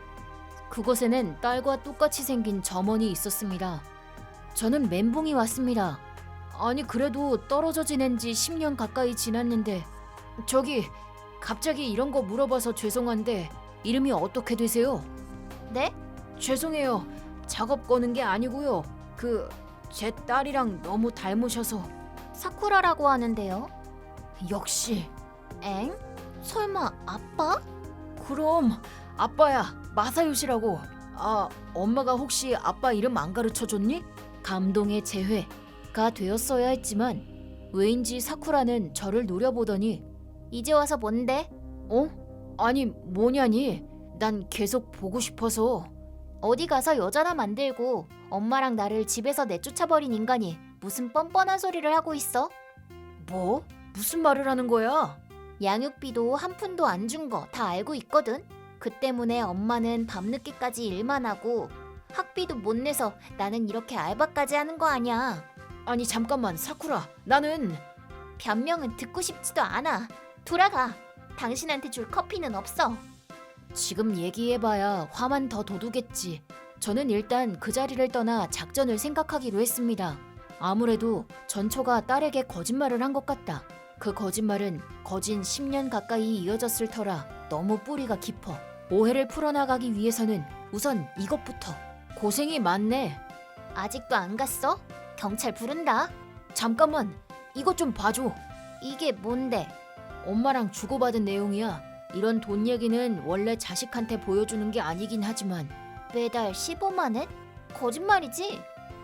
그곳에는 딸과 똑같이 생긴 점원이 있었습니다. 저는 멘붕이 왔습니다. 아니 그래도 떨어져 지낸 지 10년 가까이 지났는데 저기 갑자기 이런 거 물어봐서 죄송한데 이름이 어떻게 되세요? 네? 죄송해요. 작업 거는 게 아니고요. 제 딸이랑 너무 닮으셔서. 사쿠라라고 하는데요. 역시. 엥? 설마 아빠? 그럼 아빠야. 마사요시라고. 아, 엄마가 혹시 아빠 이름 안 가르쳐줬니? 감동의 재회가 되었어야 했지만 왜인지 사쿠라는 저를 노려보더니 이제 와서 뭔데? 어? 아니 뭐냐니? 난 계속 보고 싶어서. 어디 가서 여자나 만들고 엄마랑 나를 집에서 내쫓아버린 인간이 무슨 뻔뻔한 소리를 하고 있어? 뭐? 무슨 말을 하는 거야? 양육비도 한 푼도 안 준 거 다 알고 있거든? 그 때문에 엄마는 밤늦게까지 일만 하고 학비도 못 내서 나는 이렇게 알바까지 하는 거 아니야. 아니 잠깐만 사쿠라. 나는 변명은 듣고 싶지도 않아. 돌아가. 당신한테 줄 커피는 없어. 지금 얘기해봐야 화만 더 돋우겠지. 저는 일단 그 자리를 떠나 작전을 생각하기로 했습니다. 아무래도 전처가 딸에게 거짓말을 한 것 같다. 그 거짓말은 거진 10년 가까이 이어졌을 터라 너무 뿌리가 깊어. 오해를 풀어나가기 위해서는 우선 이것부터. 고생이 많네. 아직도 안 갔어? 경찰 부른다. 잠깐만, 이것 좀 봐줘. 이게 뭔데? 엄마랑 주고받은 내용이야. 이런 돈 얘기는 원래 자식한테 보여주는 게 아니긴 하지만 매달 15만 엔? 거짓말이지?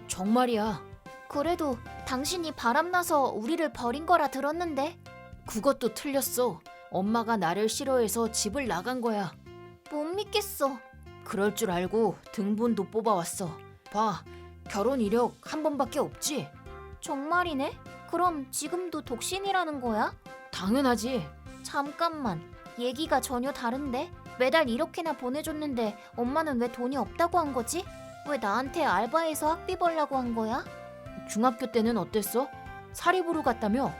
정말이야. 그래도 당신이 바람나서 우리를 버린 거라 들었는데. 그것도 틀렸어. 엄마가 나를 싫어해서 집을 나간 거야. 못 믿겠어. 그럴 줄 알고 등본도 뽑아왔어. 봐, 결혼 이력 한 번밖에 없지? 정말이네? 그럼 지금도 독신이라는 거야? 당연하지. 잠깐만, 얘기가 전혀 다른데? 매달 이렇게나 보내줬는데 엄마는 왜 돈이 없다고 한 거지? 왜 나한테 알바해서 학비 벌라고 한 거야? 중학교 때는 어땠어? 사립으로 갔다며?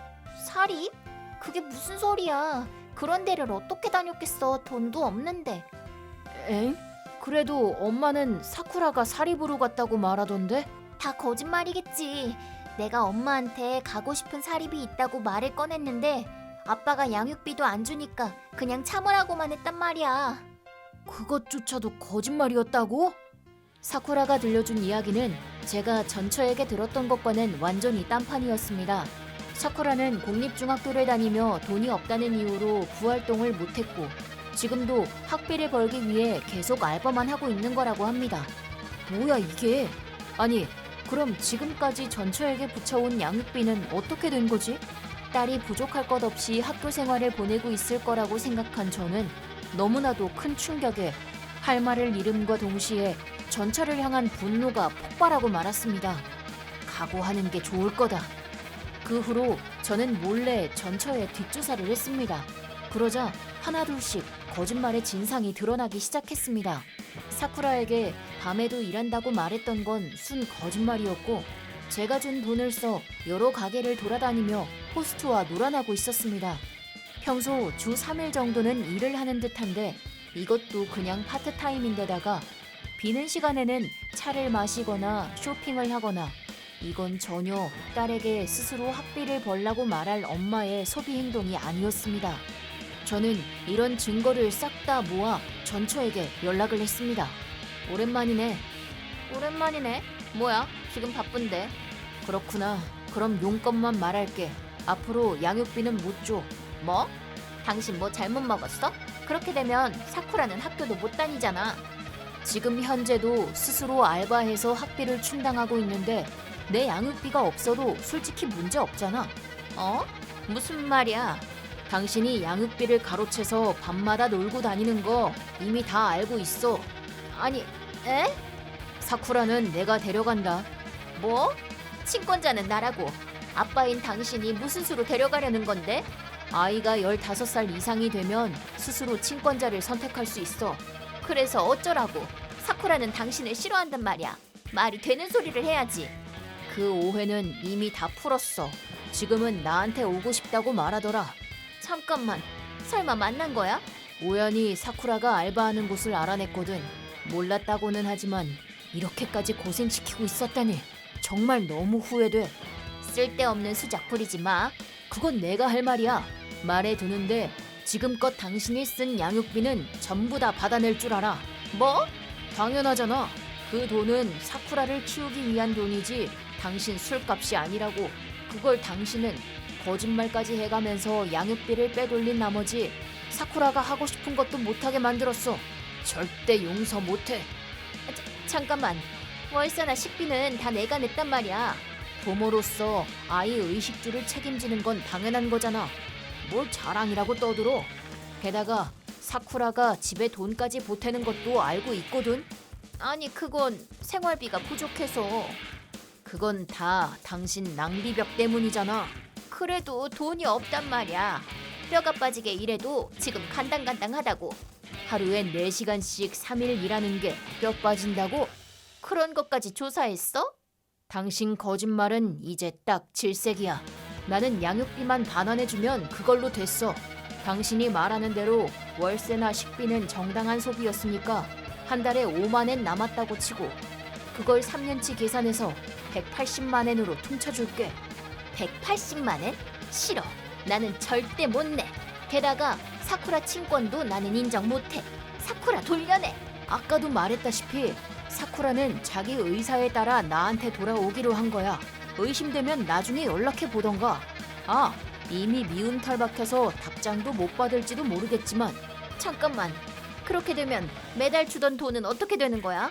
사립? 그게 무슨 소리야. 그런 데를 어떻게 다녔겠어. 돈도 없는데. 엥? 그래도 엄마는 사쿠라가 사립으로 갔다고 말하던데? 다 거짓말이겠지. 내가 엄마한테 가고 싶은 사립이 있다고 말을 꺼냈는데 아빠가 양육비도 안 주니까 그냥 참으라고만 했단 말이야. 그것조차도 거짓말이었다고? 사쿠라가 들려준 이야기는 제가 전처에게 들었던 것과는 완전히 딴판이었습니다. 사쿠라는 공립중학교를 다니며 돈이 없다는 이유로 부활동을 못했고 지금도 학비를 벌기 위해 계속 알바만 하고 있는 거라고 합니다. 뭐야 이게? 아니 그럼 지금까지 전처에게 붙여온 양육비는 어떻게 된 거지? 딸이 부족할 것 없이 학교 생활을 보내고 있을 거라고 생각한 저는 너무나도 큰 충격에 할 말을 잃음과 동시에 전처를 향한 분노가 폭발하고 말았습니다. 각오하는 게 좋을 거다. 그 후로 저는 몰래 전처에 뒷조사를 했습니다. 그러자 하나둘씩 거짓말의 진상이 드러나기 시작했습니다. 사쿠라에게 밤에도 일한다고 말했던 건 순 거짓말이었고 제가 준 돈을 써 여러 가게를 돌아다니며 호스트와 놀아나고 있었습니다. 평소 주 3일 정도는 일을 하는 듯한데 이것도 그냥 파트타임인데다가 비는 시간에는 차를 마시거나 쇼핑을 하거나 이건 전혀 딸에게 스스로 학비를 벌라고 말할 엄마의 소비 행동이 아니었습니다. 저는 이런 증거를 싹 다 모아 전처에게 연락을 했습니다. 오랜만이네. 오랜만이네? 뭐야? 지금 바쁜데. 그렇구나. 그럼 용건만 말할게. 앞으로 양육비는 못 줘. 뭐? 당신 뭐 잘못 먹었어? 그렇게 되면 사쿠라는 학교도 못 다니잖아. 지금 현재도 스스로 알바해서 학비를 충당하고 있는데 내 양육비가 없어도 솔직히 문제 없잖아. 어? 무슨 말이야? 당신이 양육비를 가로채서 밤마다 놀고 다니는 거 이미 다 알고 있어. 아니, 에? 사쿠라는 내가 데려간다. 뭐? 친권자는 나라고. 아빠인 당신이 무슨 수로 데려가려는 건데? 아이가 15살 이상이 되면 스스로 친권자를 선택할 수 있어. 그래서 어쩌라고? 사쿠라는 당신을 싫어한단 말이야. 말이 되는 소리를 해야지. 그 오해는 이미 다 풀었어. 지금은 나한테 오고 싶다고 말하더라. 잠깐만, 설마 만난 거야? 우연히 사쿠라가 알바하는 곳을 알아냈거든. 몰랐다고는 하지만 이렇게까지 고생시키고 있었다니 정말 너무 후회돼. 쓸데없는 수작 부리지 마. 그건 내가 할 말이야. 말해 두는데 지금껏 당신이 쓴 양육비는 전부 다 받아낼 줄 알아. 뭐? 당연하잖아. 그 돈은 사쿠라를 키우기 위한 돈이지 당신 술값이 아니라고. 그걸 당신은 거짓말까지 해가면서 양육비를 빼돌린 나머지 사쿠라가 하고 싶은 것도 못하게 만들었어. 절대 용서 못해. 잠깐만. 월세나 식비는 다 내가 냈단 말이야. 부모로서 아이 의식주를 책임지는 건 당연한 거잖아. 뭘 자랑이라고 떠들어. 게다가 사쿠라가 집에 돈까지 보태는 것도 알고 있거든. 아니 그건 생활비가 부족해서. 그건 다 당신 낭비벽 때문이잖아. 그래도 돈이 없단 말이야. 뼈가 빠지게 일해도 지금 간당간당하다고. 하루에 4시간씩 3일 일하는 게 뼈 빠진다고? 그런 것까지 조사했어? 당신 거짓말은 이제 딱 질색이야. 나는 양육비만 반환해주면 그걸로 됐어. 당신이 말하는 대로 월세나 식비는 정당한 소비였으니까 한 달에 5만 엔 남았다고 치고 그걸 3년치 계산해서 180만 엔으로 퉁쳐줄게. 180만 엔? 싫어. 나는 절대 못 내. 게다가 사쿠라 친권도 나는 인정 못해. 사쿠라 돌려내. 아까도 말했다시피 사쿠라는 자기 의사에 따라 나한테 돌아오기로 한 거야. 의심되면 나중에 연락해 보던가. 아, 이미 미운 털 박혀서 답장도 못 받을지도 모르겠지만. 잠깐만. 그렇게 되면 매달 주던 돈은 어떻게 되는 거야?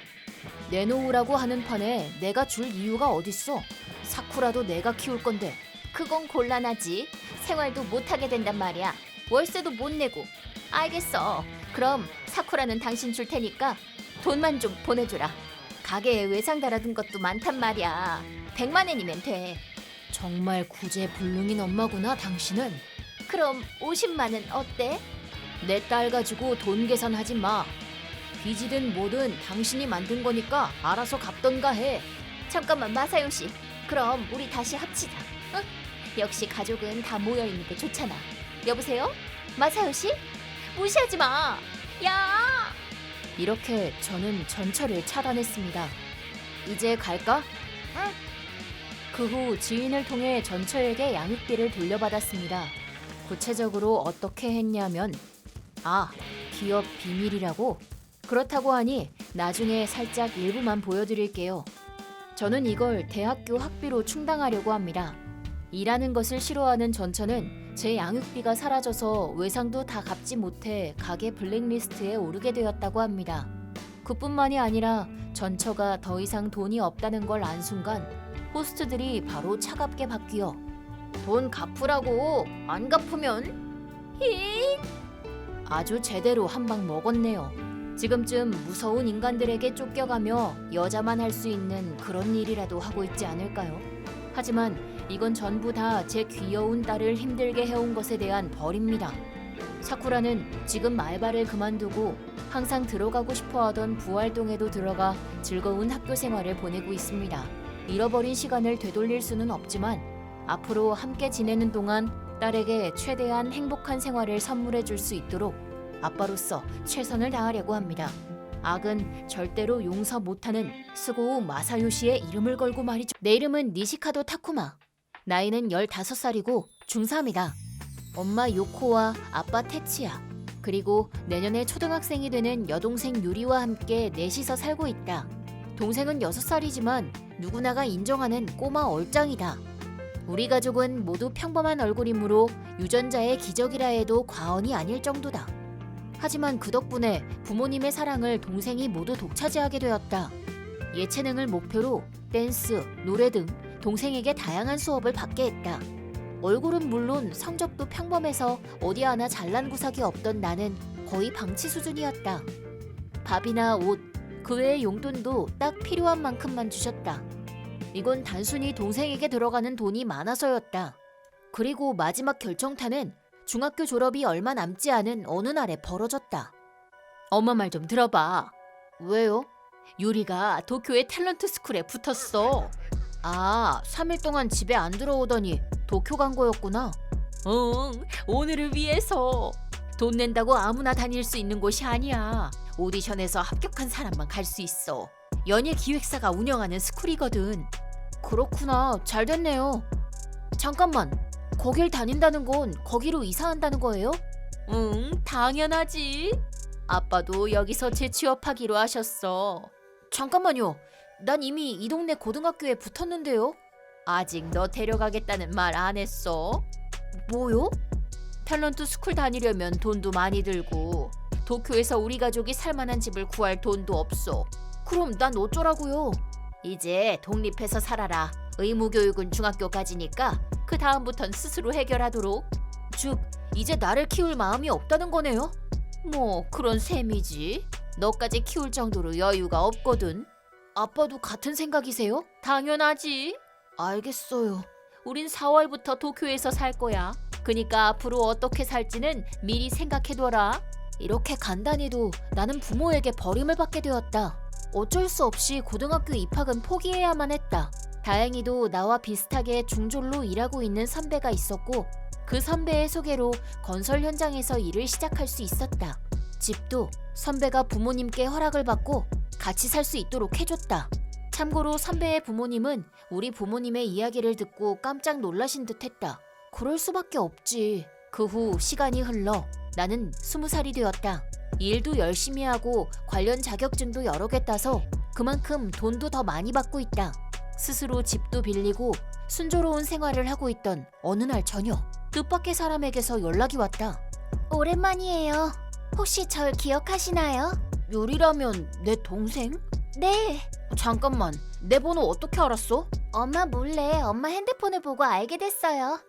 내놓으라고 하는 판에 내가 줄 이유가 어딨어. 사쿠라도 내가 키울 건데. 그건 곤란하지. 생활도 못하게 된단 말이야. 월세도 못 내고. 알겠어. 그럼 사쿠라는 당신 줄 테니까 돈만 좀 보내주라. 가게에 외상 달아둔 것도 많단 말이야. 100만 엔이면 돼. 정말 구제불능인 엄마구나 당신은. 그럼 50만 원 어때? 내 딸 가지고 돈 계산하지 마. 빚이든 뭐든 당신이 만든 거니까 알아서 갚던가 해. 잠깐만 마사요 씨. 그럼 우리 다시 합치자. 응? 역시 가족은 다 모여있는 게 좋잖아. 여보세요? 마사요 씨? 무시하지 마. 야! 이렇게 저는 전철을 차단했습니다. 이제 갈까? 응. 그 후 지인을 통해 전철에게 양육비를 돌려받았습니다. 구체적으로 어떻게 했냐면 기업 비밀이라고? 그렇다고 하니 나중에 살짝 일부만 보여드릴게요. 저는 이걸 대학교 학비로 충당하려고 합니다. 일하는 것을 싫어하는 전처는 제 양육비가 사라져서 외상도 다 갚지 못해 가게 블랙리스트에 오르게 되었다고 합니다. 그뿐만이 아니라 전처가 더 이상 돈이 없다는 걸 안 순간 호스트들이 바로 차갑게 바뀌어 돈 갚으라고 안 갚으면 아주 제대로 한 방 먹었네요. 지금쯤 무서운 인간들에게 쫓겨가며 여자만 할 수 있는 그런 일이라도 하고 있지 않을까요? 하지만 이건 전부 다 제 귀여운 딸을 힘들게 해온 것에 대한 벌입니다. 사쿠라는 지금 알바를 그만두고 항상 들어가고 싶어하던 부활동에도 들어가 즐거운 학교 생활을 보내고 있습니다. 잃어버린 시간을 되돌릴 수는 없지만 앞으로 함께 지내는 동안 딸에게 최대한 행복한 생활을 선물해 줄 수 있도록 아빠로서 최선을 다하려고 합니다. 악은 절대로 용서 못하는 스고우 마사요시의 이름을 걸고 말이죠. 내 이름은 니시카도 타쿠마. 나이는 15살이고 중3이다. 엄마 요코와 아빠 테츠야. 그리고 내년에 초등학생이 되는 여동생 유리와 함께 넷이서 살고 있다. 동생은 6살이지만 누구나가 인정하는 꼬마 얼짱이다. 우리 가족은 모두 평범한 얼굴이므로 유전자의 기적이라 해도 과언이 아닐 정도다. 하지만 그 덕분에 부모님의 사랑을 동생이 모두 독차지하게 되었다. 예체능을 목표로 댄스, 노래 등 동생에게 다양한 수업을 받게 했다. 얼굴은 물론 성적도 평범해서 어디 하나 잘난 구석이 없던 나는 거의 방치 수준이었다. 밥이나 옷, 그 외의 용돈도 딱 필요한 만큼만 주셨다. 이건 단순히 동생에게 들어가는 돈이 많아서였다. 그리고 마지막 결정타는 중학교 졸업이 얼마 남지 않은 어느 날에 벌어졌다. 엄마 말 좀 들어봐. 왜요? 유리가 도쿄의 탤런트 스쿨에 붙었어. 3일 동안 집에 안 들어오더니 도쿄 간 거였구나. 응, 오늘을 위해서. 돈 낸다고 아무나 다닐 수 있는 곳이 아니야. 오디션에서 합격한 사람만 갈 수 있어. 연예 기획사가 운영하는 스쿨이거든. 그렇구나. 잘 됐네요. 잠깐만. 거길 다닌다는 건 거기로 이사한다는 거예요? 응, 당연하지. 아빠도 여기서 재취업하기로 하셨어. 잠깐만요. 난 이미 이 동네 고등학교에 붙었는데요. 아직 너 데려가겠다는 말 안 했어. 뭐요? 탤런트 스쿨 다니려면 돈도 많이 들고 도쿄에서 우리 가족이 살만한 집을 구할 돈도 없어. 그럼 난 어쩌라고요? 이제 독립해서 살아라. 의무교육은 중학교까지니까 그 다음부턴 스스로 해결하도록. 즉, 이제 나를 키울 마음이 없다는 거네요? 뭐 그런 셈이지. 너까지 키울 정도로 여유가 없거든. 아빠도 같은 생각이세요? 당연하지. 알겠어요. 우린 4월부터 도쿄에서 살 거야. 그니까 앞으로 어떻게 살지는 미리 생각해둬라. 이렇게 간단히도 나는 부모에게 버림을 받게 되었다. 어쩔 수 없이 고등학교 입학은 포기해야만 했다. 다행히도 나와 비슷하게 중졸로 일하고 있는 선배가 있었고 그 선배의 소개로 건설 현장에서 일을 시작할 수 있었다. 집도 선배가 부모님께 허락을 받고 같이 살 수 있도록 해줬다. 참고로 선배의 부모님은 우리 부모님의 이야기를 듣고 깜짝 놀라신 듯 했다. 그럴 수밖에 없지. 그 후 시간이 흘러 나는 20살이 되었다. 일도 열심히 하고 관련 자격증도 여러 개 따서 그만큼 돈도 더 많이 받고 있다. 스스로 집도 빌리고 순조로운 생활을 하고 있던 어느 날 저녁 뜻밖의 사람에게서 연락이 왔다. 오랜만이에요. 혹시 절 기억하시나요? 요리라면 내 동생? 네. 잠깐만, 내 번호 어떻게 알았어? 엄마 몰래 엄마 핸드폰을 보고 알게 됐어요.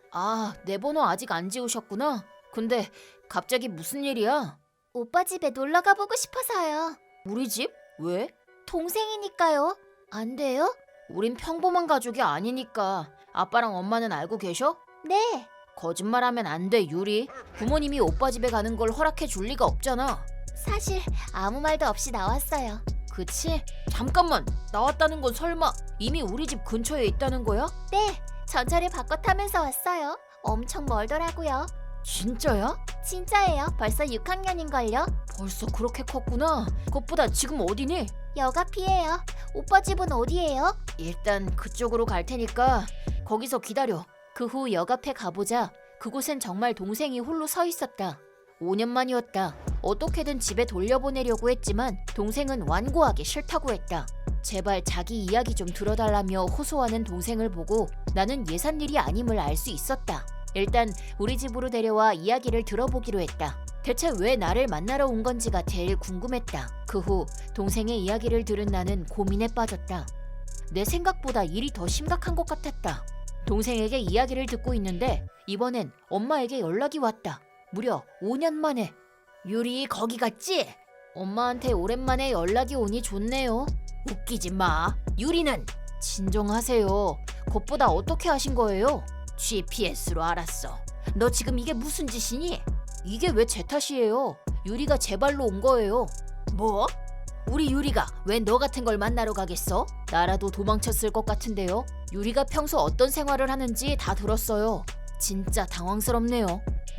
내 번호 아직 안 지우셨구나. 근데 갑자기 무슨 일이야? 오빠 집에 놀러 가보고 싶어서요. 우리 집? 왜? 동생이니까요. 안 돼요? 우린 평범한 가족이 아니니까. 아빠랑 엄마는 알고 계셔? 네. 거짓말하면 안 돼, 유리. 부모님이 오빠 집에 가는 걸 허락해 줄 리가 없잖아. 사실 아무 말도 없이 나왔어요. 그치? 잠깐만, 나왔다는 건 설마 이미 우리 집 근처에 있다는 거야? 네, 전철을 바꿔 타면서 왔어요. 엄청 멀더라고요. 진짜야? 진짜예요. 벌써 6학년인걸요. 벌써 그렇게 컸구나. 그것보다 지금 어디니? 역 앞이에요. 오빠 집은 어디예요? 일단 그쪽으로 갈 테니까 거기서 기다려. 그 후 역 앞에 가보자. 그곳엔 정말 동생이 홀로 서 있었다. 5년 만이었다. 어떻게든 집에 돌려보내려고 했지만 동생은 완고하게 싫다고 했다. 제발 자기 이야기 좀 들어달라며 호소하는 동생을 보고 나는 예산일이 아님을 알 수 있었다. 일단 우리 집으로 데려와 이야기를 들어보기로 했다. 대체 왜 나를 만나러 온 건지가 제일 궁금했다. 그 후 동생의 이야기를 들은 나는 고민에 빠졌다. 내 생각보다 일이 더 심각한 것 같았다. 동생에게 이야기를 듣고 있는데 이번엔 엄마에게 연락이 왔다. 무려 5년 만에. 유리 거기 갔지? 엄마한테 오랜만에 연락이 오니 좋네요. 웃기지 마. 유리는? 진정하세요. 그것보다 어떻게 하신 거예요? GPS로 알았어. 너 지금 이게 무슨 짓이니? 이게 왜 제 탓이에요? 유리가 제 발로 온 거예요. 뭐? 우리 유리가 왜 너 같은 걸 만나러 가겠어? 나라도 도망쳤을 것 같은데요. 유리가 평소 어떤 생활을 하는지 다 들었어요. 진짜 당황스럽네요.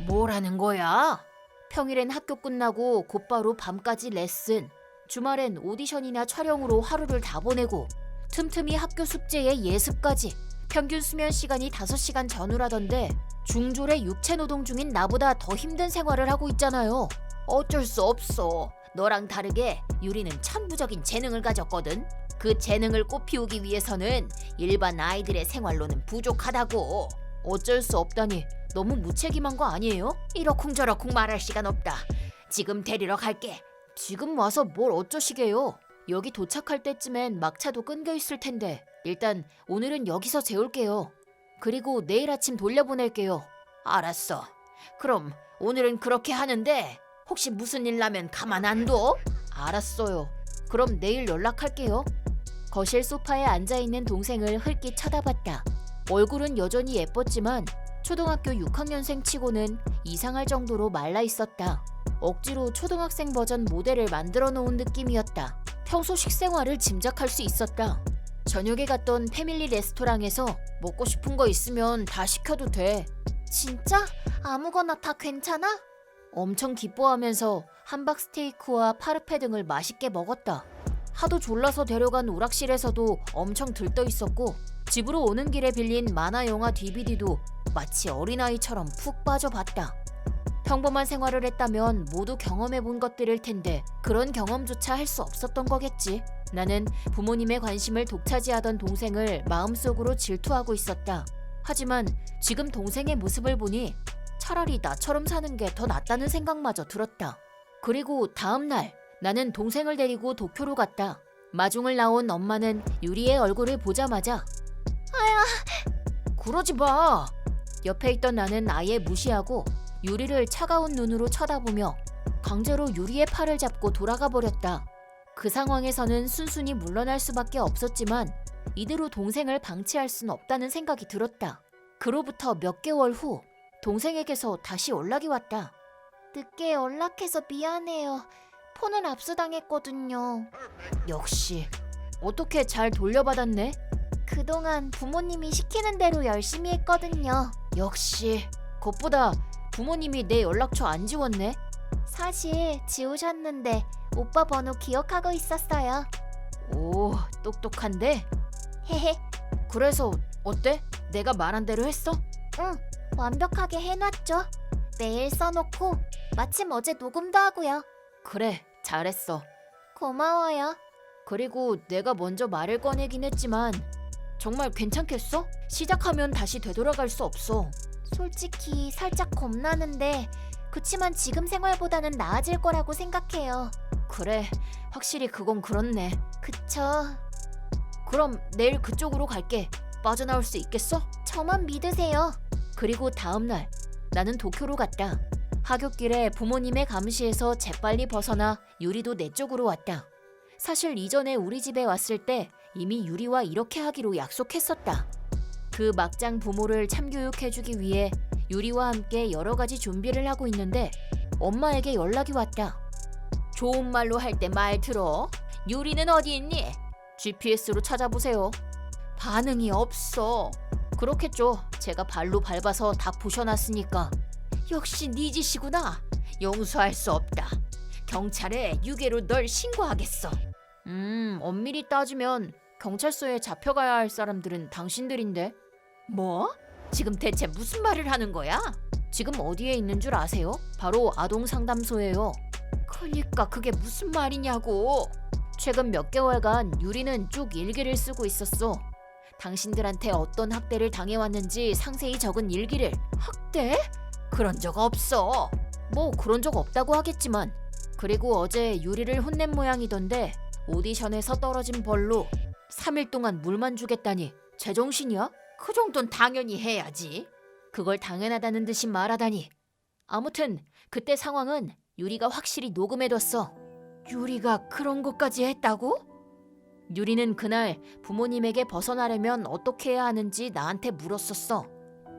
뭐라는 거야? 평일엔 학교 끝나고 곧바로 밤까지 레슨, 주말엔 오디션이나 촬영으로 하루를 다 보내고 틈틈이 학교 숙제에 예습까지. 평균 수면 시간이 5시간 전후라던데 중졸의 육체 노동 중인 나보다 더 힘든 생활을 하고 있잖아요. 어쩔 수 없어. 너랑 다르게 유리는 천부적인 재능을 가졌거든. 그 재능을 꽃피우기 위해서는 일반 아이들의 생활로는 부족하다고. 어쩔 수 없다니 너무 무책임한 거 아니에요? 이러쿵저러쿵 말할 시간 없다. 지금 데리러 갈게. 지금 와서 뭘 어쩌시게요? 여기 도착할 때쯤엔 막차도 끊겨 있을 텐데 일단 오늘은 여기서 재울게요. 그리고 내일 아침 돌려보낼게요. 알았어. 그럼 오늘은 그렇게 하는데 혹시 무슨 일 나면 가만 안 둬? 알았어요. 그럼 내일 연락할게요. 거실 소파에 앉아있는 동생을 흘낏 쳐다봤다. 얼굴은 여전히 예뻤지만 초등학교 6학년생 치고는 이상할 정도로 말라있었다. 억지로 초등학생 버전 모델을 만들어 놓은 느낌이었다. 평소 식생활을 짐작할 수 있었다. 저녁에 갔던 패밀리 레스토랑에서 먹고 싶은 거 있으면 다 시켜도 돼. 진짜? 아무거나 다 괜찮아? 엄청 기뻐하면서 함박 스테이크와 파르페 등을 맛있게 먹었다. 하도 졸라서 데려간 오락실에서도 엄청 들떠 있었고 집으로 오는 길에 빌린 만화 영화 DVD도 마치 어린아이처럼 푹 빠져봤다. 평범한 생활을 했다면 모두 경험해본 것들일 텐데 그런 경험조차 할 수 없었던 거겠지. 나는 부모님의 관심을 독차지하던 동생을 마음속으로 질투하고 있었다. 하지만 지금 동생의 모습을 보니 차라리 나처럼 사는 게 더 낫다는 생각마저 들었다. 그리고 다음 날 나는 동생을 데리고 도쿄로 갔다. 마중을 나온 엄마는 유리의 얼굴을 보자마자 그러지 마. 옆에 있던 나는 아예 무시하고 유리를 차가운 눈으로 쳐다보며 강제로 유리의 팔을 잡고 돌아가 버렸다. 그 상황에서는 순순히 물러날 수밖에 없었지만 이대로 동생을 방치할 순 없다는 생각이 들었다. 그로부터 몇 개월 후 동생에게서 다시 연락이 왔다. 늦게 연락해서 미안해요. 폰을 압수당했거든요. 역시 어떻게 잘 돌려받았네. 그동안 부모님이 시키는 대로 열심히 했거든요. 역시 그것보다 부모님이 내 연락처 안 지웠네. 사실 지우셨는데 오빠 번호 기억하고 있었어요. 오, 똑똑한데? 헤헤. 그래서 어때? 내가 말한 대로 했어? 응, 완벽하게 해놨죠. 메일 써놓고 마침 어제 녹음도 하고요. 그래, 잘했어. 고마워요. 그리고 내가 먼저 말을 꺼내긴 했지만 정말 괜찮겠어? 시작하면 다시 되돌아갈 수 없어. 솔직히 살짝 겁나는데 그치만 지금 생활보다는 나아질 거라고 생각해요. 그래, 확실히 그건 그렇네. 그쵸. 그럼 내일 그쪽으로 갈게. 빠져나올 수 있겠어? 저만 믿으세요. 그리고 다음 날 나는 도쿄로 갔다. 하굣길에 부모님의 감시에서 재빨리 벗어나 유리도 내 쪽으로 왔다. 사실 이전에 우리 집에 왔을 때 이미 유리와 이렇게 하기로 약속했었다. 그 막장 부모를 참교육해주기 위해 유리와 함께 여러 가지 준비를 하고 있는데 엄마에게 연락이 왔다. 좋은 말로 할 때 말 들어. 유리는 어디 있니? GPS로 찾아보세요. 반응이 없어. 그렇겠죠. 제가 발로 밟아서 다 부셔놨으니까. 역시 네 짓이구나. 용서할 수 없다. 경찰에 유괴로 널 신고하겠어. 엄밀히 따지면 경찰서에 잡혀가야 할 사람들은 당신들인데. 뭐? 지금 대체 무슨 말을 하는 거야? 지금 어디에 있는 줄 아세요? 바로 아동상담소예요. 그니까 그게 무슨 말이냐고. 최근 몇 개월간 유리는 쭉 일기를 쓰고 있었어. 당신들한테 어떤 학대를 당해왔는지 상세히 적은 일기를. 학대? 그런 적 없어. 뭐 그런 적 없다고 하겠지만. 그리고 어제 유리를 혼낸 모양이던데 오디션에서 떨어진 벌로 3일 동안 물만 주겠다니 제정신이야? 그 정도는 당연히 해야지. 그걸 당연하다는 듯이 말하다니. 아무튼 그때 상황은 유리가 확실히 녹음해뒀어. 유리가 그런 것까지 했다고? 유리는 그날 부모님에게 벗어나려면 어떻게 해야 하는지 나한테 물었었어.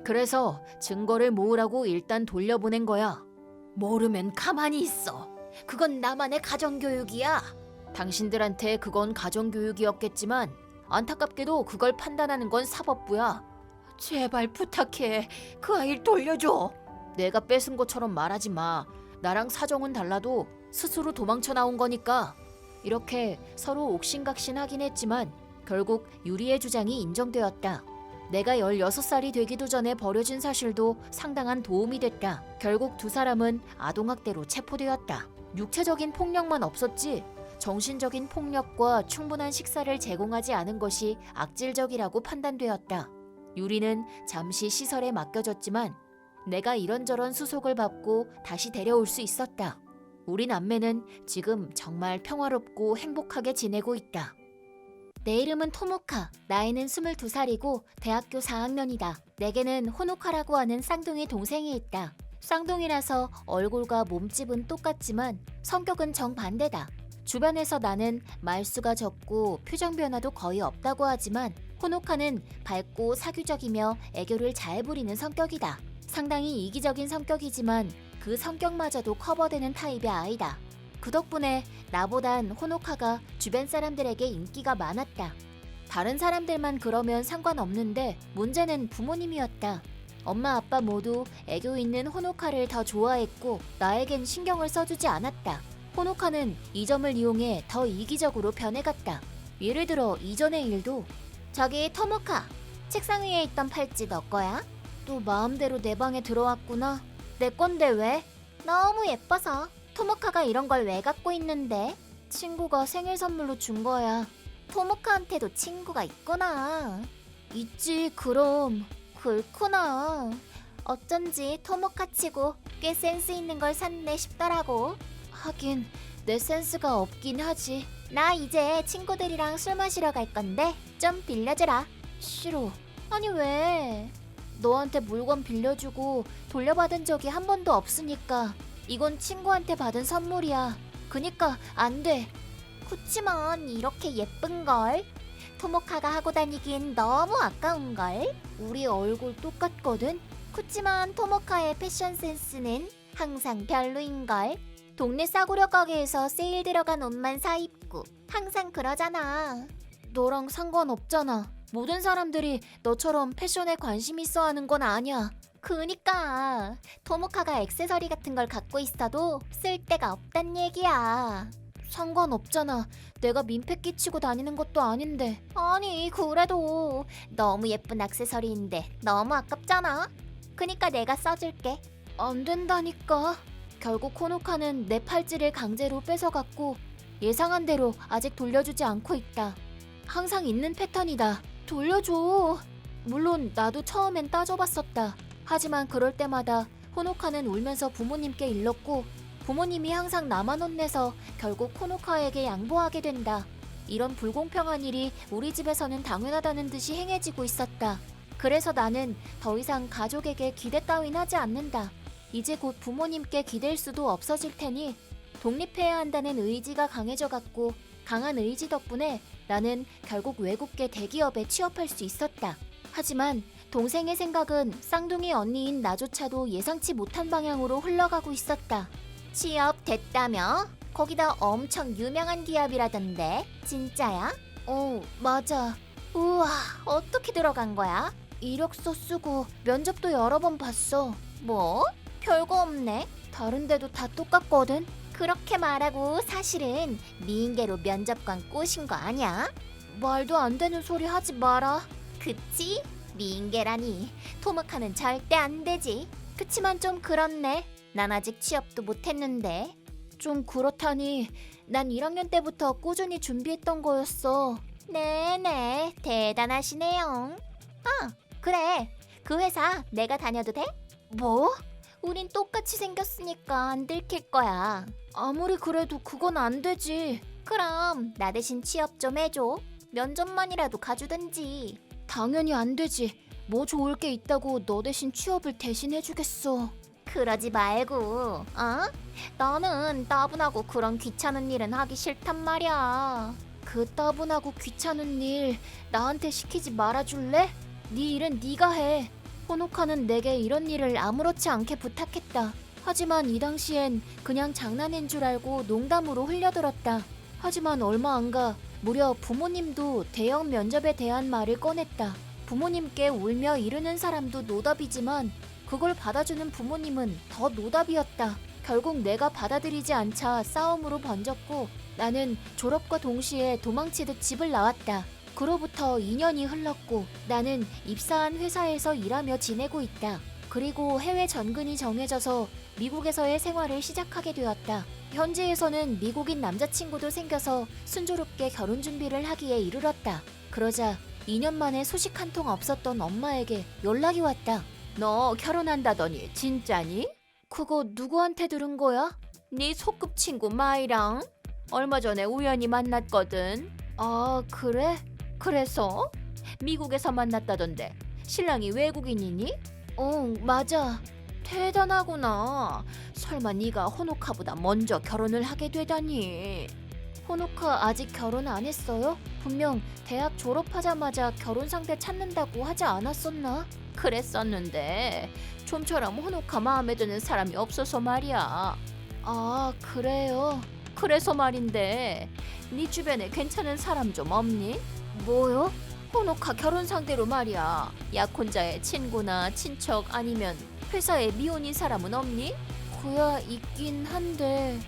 그래서 증거를 모으라고 일단 돌려보낸 거야. 모르면 가만히 있어. 그건 나만의 가정교육이야. 당신들한테 그건 가정교육이었겠지만 안타깝게도 그걸 판단하는 건 사법부야. 제발 부탁해. 그 아이를 돌려줘. 내가 뺏은 것처럼 말하지 마. 나랑 사정은 달라도 스스로 도망쳐 나온 거니까. 이렇게 서로 옥신각신하긴 했지만 결국 유리의 주장이 인정되었다. 내가 16살이 되기도 전에 버려진 사실도 상당한 도움이 됐다. 결국 두 사람은 아동학대로 체포되었다. 육체적인 폭력만 없었지 정신적인 폭력과 충분한 식사를 제공하지 않은 것이 악질적이라고 판단되었다. 유리는 잠시 시설에 맡겨졌지만 내가 이런저런 수속을 받고 다시 데려올 수 있었다. 우리 남매는 지금 정말 평화롭고 행복하게 지내고 있다. 내 이름은 토모카. 나이는 22살이고 대학교 4학년이다. 내게는 호노카라고 하는 쌍둥이 동생이 있다. 쌍둥이라서 얼굴과 몸집은 똑같지만 성격은 정반대다. 주변에서 나는 말수가 적고 표정 변화도 거의 없다고 하지만 호노카는 밝고 사교적이며 애교를 잘 부리는 성격이다. 상당히 이기적인 성격이지만 그 성격마저도 커버되는 타입의 아이다. 그 덕분에 나보단 호노카가 주변 사람들에게 인기가 많았다. 다른 사람들만 그러면 상관없는데 문제는 부모님이었다. 엄마 아빠 모두 애교 있는 호노카를 더 좋아했고 나에겐 신경을 써주지 않았다. 호노카는 이 점을 이용해 더 이기적으로 변해갔다. 예를 들어 이전의 일도 저기 토모카, 책상 위에 있던 팔찌 너 거야? 또 마음대로 내 방에 들어왔구나. 내 건데 왜? 너무 예뻐서. 토모카가 이런 걸 왜 갖고 있는데? 친구가 생일 선물로 준 거야. 토모카한테도 친구가 있구나. 있지 그럼. 그렇구나. 어쩐지 토모카 치고 꽤 센스 있는 걸 샀네 싶더라고. 하긴 내 센스가 없긴 하지. 나 이제 친구들이랑 술 마시러 갈 건데 좀 빌려주라. 싫어. 아니 왜? 너한테 물건 빌려주고 돌려받은 적이 한 번도 없으니까. 이건 친구한테 받은 선물이야. 그니까 안 돼. 그치만 이렇게 예쁜걸? 토모카가 하고 다니긴 너무 아까운걸? 우리 얼굴 똑같거든? 그치만 토모카의 패션 센스는 항상 별로인걸? 동네 싸구려 가게에서 세일 들어간 옷만 사입고 항상 그러잖아. 너랑 상관없잖아. 모든 사람들이 너처럼 패션에 관심 있어 하는 건 아니야. 그니까 토모카가 액세서리 같은 걸 갖고 있어도 쓸데가 없단 얘기야. 상관없잖아. 내가 민폐 끼치고 다니는 것도 아닌데. 아니 그래도 너무 예쁜 액세서리인데 너무 아깝잖아. 그니까 내가 써줄게. 안 된다니까. 결국 호노카는 내 팔찌를 강제로 뺏어갔고 예상한 대로 아직 돌려주지 않고 있다. 항상 있는 패턴이다. 돌려줘. 물론 나도 처음엔 따져봤었다. 하지만 그럴 때마다 호노카는 울면서 부모님께 일렀고 부모님이 항상 나만 혼내서 결국 호노카에게 양보하게 된다. 이런 불공평한 일이 우리 집에서는 당연하다는 듯이 행해지고 있었다. 그래서 나는 더 이상 가족에게 기대 따윈 하지 않는다. 이제 곧 부모님께 기댈 수도 없어질 테니 독립해야 한다는 의지가 강해져갔고 강한 의지 덕분에 나는 결국 외국계 대기업에 취업할 수 있었다. 하지만 동생의 생각은 쌍둥이 언니인 나조차도 예상치 못한 방향으로 흘러가고 있었다. 취업 됐다며? 거기다 엄청 유명한 기업이라던데 진짜야? 맞아. 우와, 어떻게 들어간 거야? 이력서 쓰고 면접도 여러 번 봤어. 뭐? 별거 없네. 다른 데도 다 똑같거든. 그렇게 말하고 사실은 미인계로 면접관 꼬신 거 아니야? 말도 안 되는 소리 하지 마라. 그치? 미인계라니. 토목하는 절대 안 되지. 그치만 좀 그렇네. 난 아직 취업도 못했는데. 좀 그렇다니. 난 1학년 때부터 꾸준히 준비했던 거였어. 네네, 대단하시네요. 그래. 그 회사 내가 다녀도 돼? 뭐? 우린 똑같이 생겼으니까 안 들킬 거야. 아무리 그래도 그건 안 되지. 그럼 나 대신 취업 좀 해줘. 면접만이라도 가주든지. 당연히 안 되지. 뭐 좋을 게 있다고 너 대신 취업을 대신 해주겠어. 그러지 말고, 너는 따분하고 그런 귀찮은 일은 하기 싫단 말이야. 그 따분하고 귀찮은 일 나한테 시키지 말아줄래? 네 일은 네가 해. 호노카는 내게 이런 일을 아무렇지 않게 부탁했다. 하지만 이 당시엔 그냥 장난인 줄 알고 농담으로 흘려들었다. 하지만 얼마 안 가 무려 부모님도 대형 면접에 대한 말을 꺼냈다. 부모님께 울며 이르는 사람도 노답이지만 그걸 받아주는 부모님은 더 노답이었다. 결국 내가 받아들이지 않자 싸움으로 번졌고 나는 졸업과 동시에 도망치듯 집을 나왔다. 그로부터 2년이 흘렀고 나는 입사한 회사에서 일하며 지내고 있다. 그리고 해외 전근이 정해져서 미국에서의 생활을 시작하게 되었다. 현지에서는 미국인 남자친구도 생겨서 순조롭게 결혼 준비를 하기에 이르렀다. 그러자 2년 만에 소식 한 통 없었던 엄마에게 연락이 왔다. 너 결혼한다더니 진짜니? 그거 누구한테 들은 거야? 네 소꿉친구 마이랑 얼마 전에 우연히 만났거든. 아, 그래? 그래서? 미국에서 만났다던데 신랑이 외국인이니? 맞아. 대단하구나. 설마 네가 호노카보다 먼저 결혼을 하게 되다니. 호노카 아직 결혼 안 했어요? 분명 대학 졸업하자마자 결혼 상대 찾는다고 하지 않았었나? 그랬었는데 좀처럼 호노카 마음에 드는 사람이 없어서 말이야. 아, 그래요? 그래서 말인데 네 주변에 괜찮은 사람 좀 없니? 뭐요? 호노카 결혼 상대로 말이야. 약혼자의 친구나 친척 아니면 회사에 미혼인 사람은 없니? 그야 있긴 한데.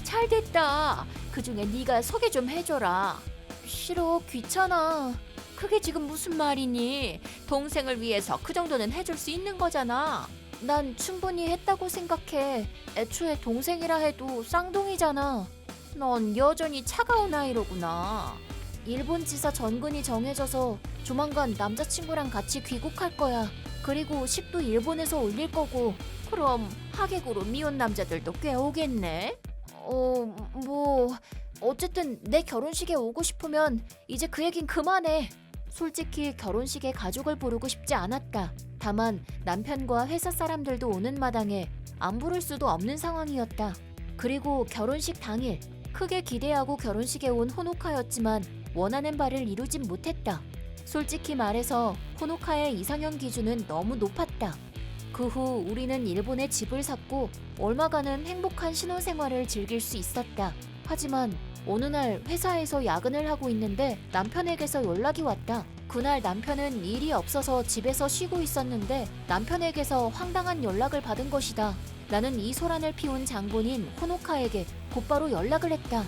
잘됐다. 그중에 네가 소개 좀 해줘라. 싫어, 귀찮아. 그게 지금 무슨 말이니? 동생을 위해서 그 정도는 해줄 수 있는 거잖아. 난 충분히 했다고 생각해. 애초에 동생이라 해도 쌍둥이잖아. 넌 여전히 차가운 아이로구나. 일본 지사 전근이 정해져서 조만간 남자친구랑 같이 귀국할 거야. 그리고 식도 일본에서 올릴 거고. 그럼 하객으로 미혼 남자들도 꽤 오겠네. 어쨌든 내 결혼식에 오고 싶으면 이제 그 얘긴 그만해. 솔직히 결혼식에 가족을 부르고 싶지 않았다. 다만 남편과 회사 사람들도 오는 마당에 안 부를 수도 없는 상황이었다. 그리고 결혼식 당일 크게 기대하고 결혼식에 온 호노카였지만 원하는 바를 이루진 못했다. 솔직히 말해서 호노카의 이상형 기준은 너무 높았다. 그 후 우리는 일본에 집을 샀고 얼마간은 행복한 신혼생활을 즐길 수 있었다. 하지만 어느 날 회사에서 야근을 하고 있는데 남편에게서 연락이 왔다. 그날 남편은 일이 없어서 집에서 쉬고 있었는데 남편에게서 황당한 연락을 받은 것이다. 나는 이 소란을 피운 장본인 호노카에게 곧바로 연락을 했다.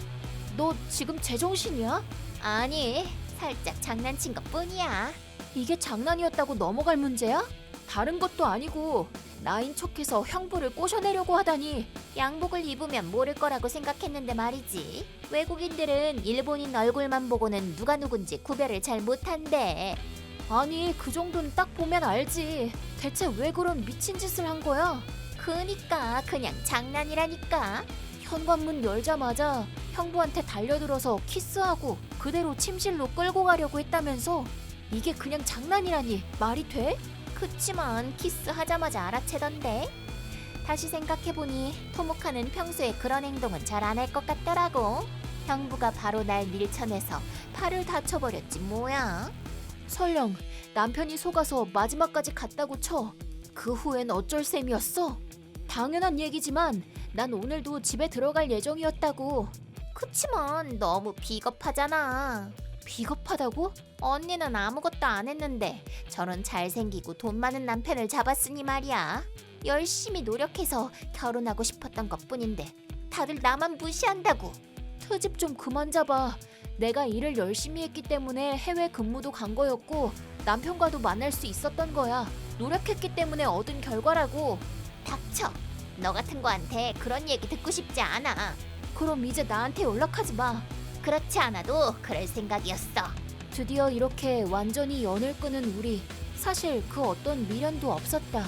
너 지금 제정신이야? 아니, 살짝 장난친 것뿐이야. 이게 장난이었다고 넘어갈 문제야? 다른 것도 아니고 나인 척해서 형부를 꼬셔내려고 하다니. 양복을 입으면 모를 거라고 생각했는데 말이지. 외국인들은 일본인 얼굴만 보고는 누가 누군지 구별을 잘 못한대. 아니, 그 정도는 딱 보면 알지. 대체 왜 그런 미친 짓을 한 거야? 그니까 그냥 장난이라니까. 현관문 열자마자 형부한테 달려들어서 키스하고 그대로 침실로 끌고 가려고 했다면서. 이게 그냥 장난이라니 말이 돼? 그치만 키스하자마자 알아채던데. 다시 생각해보니 토모카는 평소에 그런 행동은 잘 안 할 것 같더라고. 형부가 바로 날 밀쳐내서 팔을 다쳐버렸지 뭐야. 설령 남편이 속아서 마지막까지 갔다고 쳐. 그 후엔 어쩔 셈이었어? 당연한 얘기지만 난 오늘도 집에 들어갈 예정이었다고. 그치만 너무 비겁하잖아. 비겁하다고? 언니는 아무것도 안 했는데 저런 잘생기고 돈 많은 남편을 잡았으니 말이야. 열심히 노력해서 결혼하고 싶었던 것뿐인데 다들 나만 무시한다고. 트집 좀 그만 잡아. 내가 일을 열심히 했기 때문에 해외 근무도 간 거였고 남편과도 만날 수 있었던 거야. 노력했기 때문에 얻은 결과라고. 닥쳐. 너 같은 거한테 그런 얘기 듣고 싶지 않아. 그럼 이제 나한테 연락하지 마. 그렇지 않아도 그럴 생각이었어. 드디어 이렇게 완전히 연을 끊은 우리. 사실 그 어떤 미련도 없었다.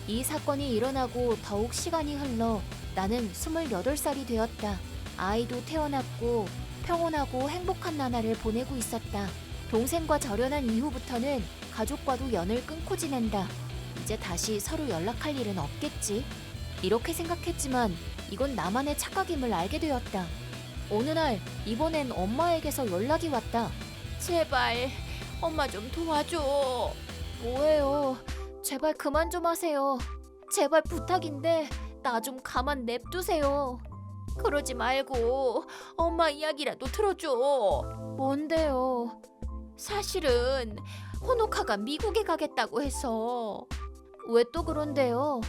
이 사건이 일어나고 더욱 시간이 흘러 나는 28살이 되었다. 아이도 태어났고 평온하고 행복한 나날을 보내고 있었다. 동생과 절연한 이후부터는 가족과도 연을 끊고 지낸다. 이제 다시 서로 연락할 일은 없겠지. 이렇게 생각했지만 이건 나만의 착각임을 알게 되었다. 어느 날 이번엔 엄마에게서 연락이 왔다. 제발 엄마 좀 도와줘. 뭐예요? 제발 그만 좀 하세요. 제발 부탁인데 나 좀 가만 냅두세요. 그러지 말고 엄마 이야기라도 들어줘. 뭔데요? 사실은 호노카가 미국에 가겠다고 해서. 왜 또 그런데요?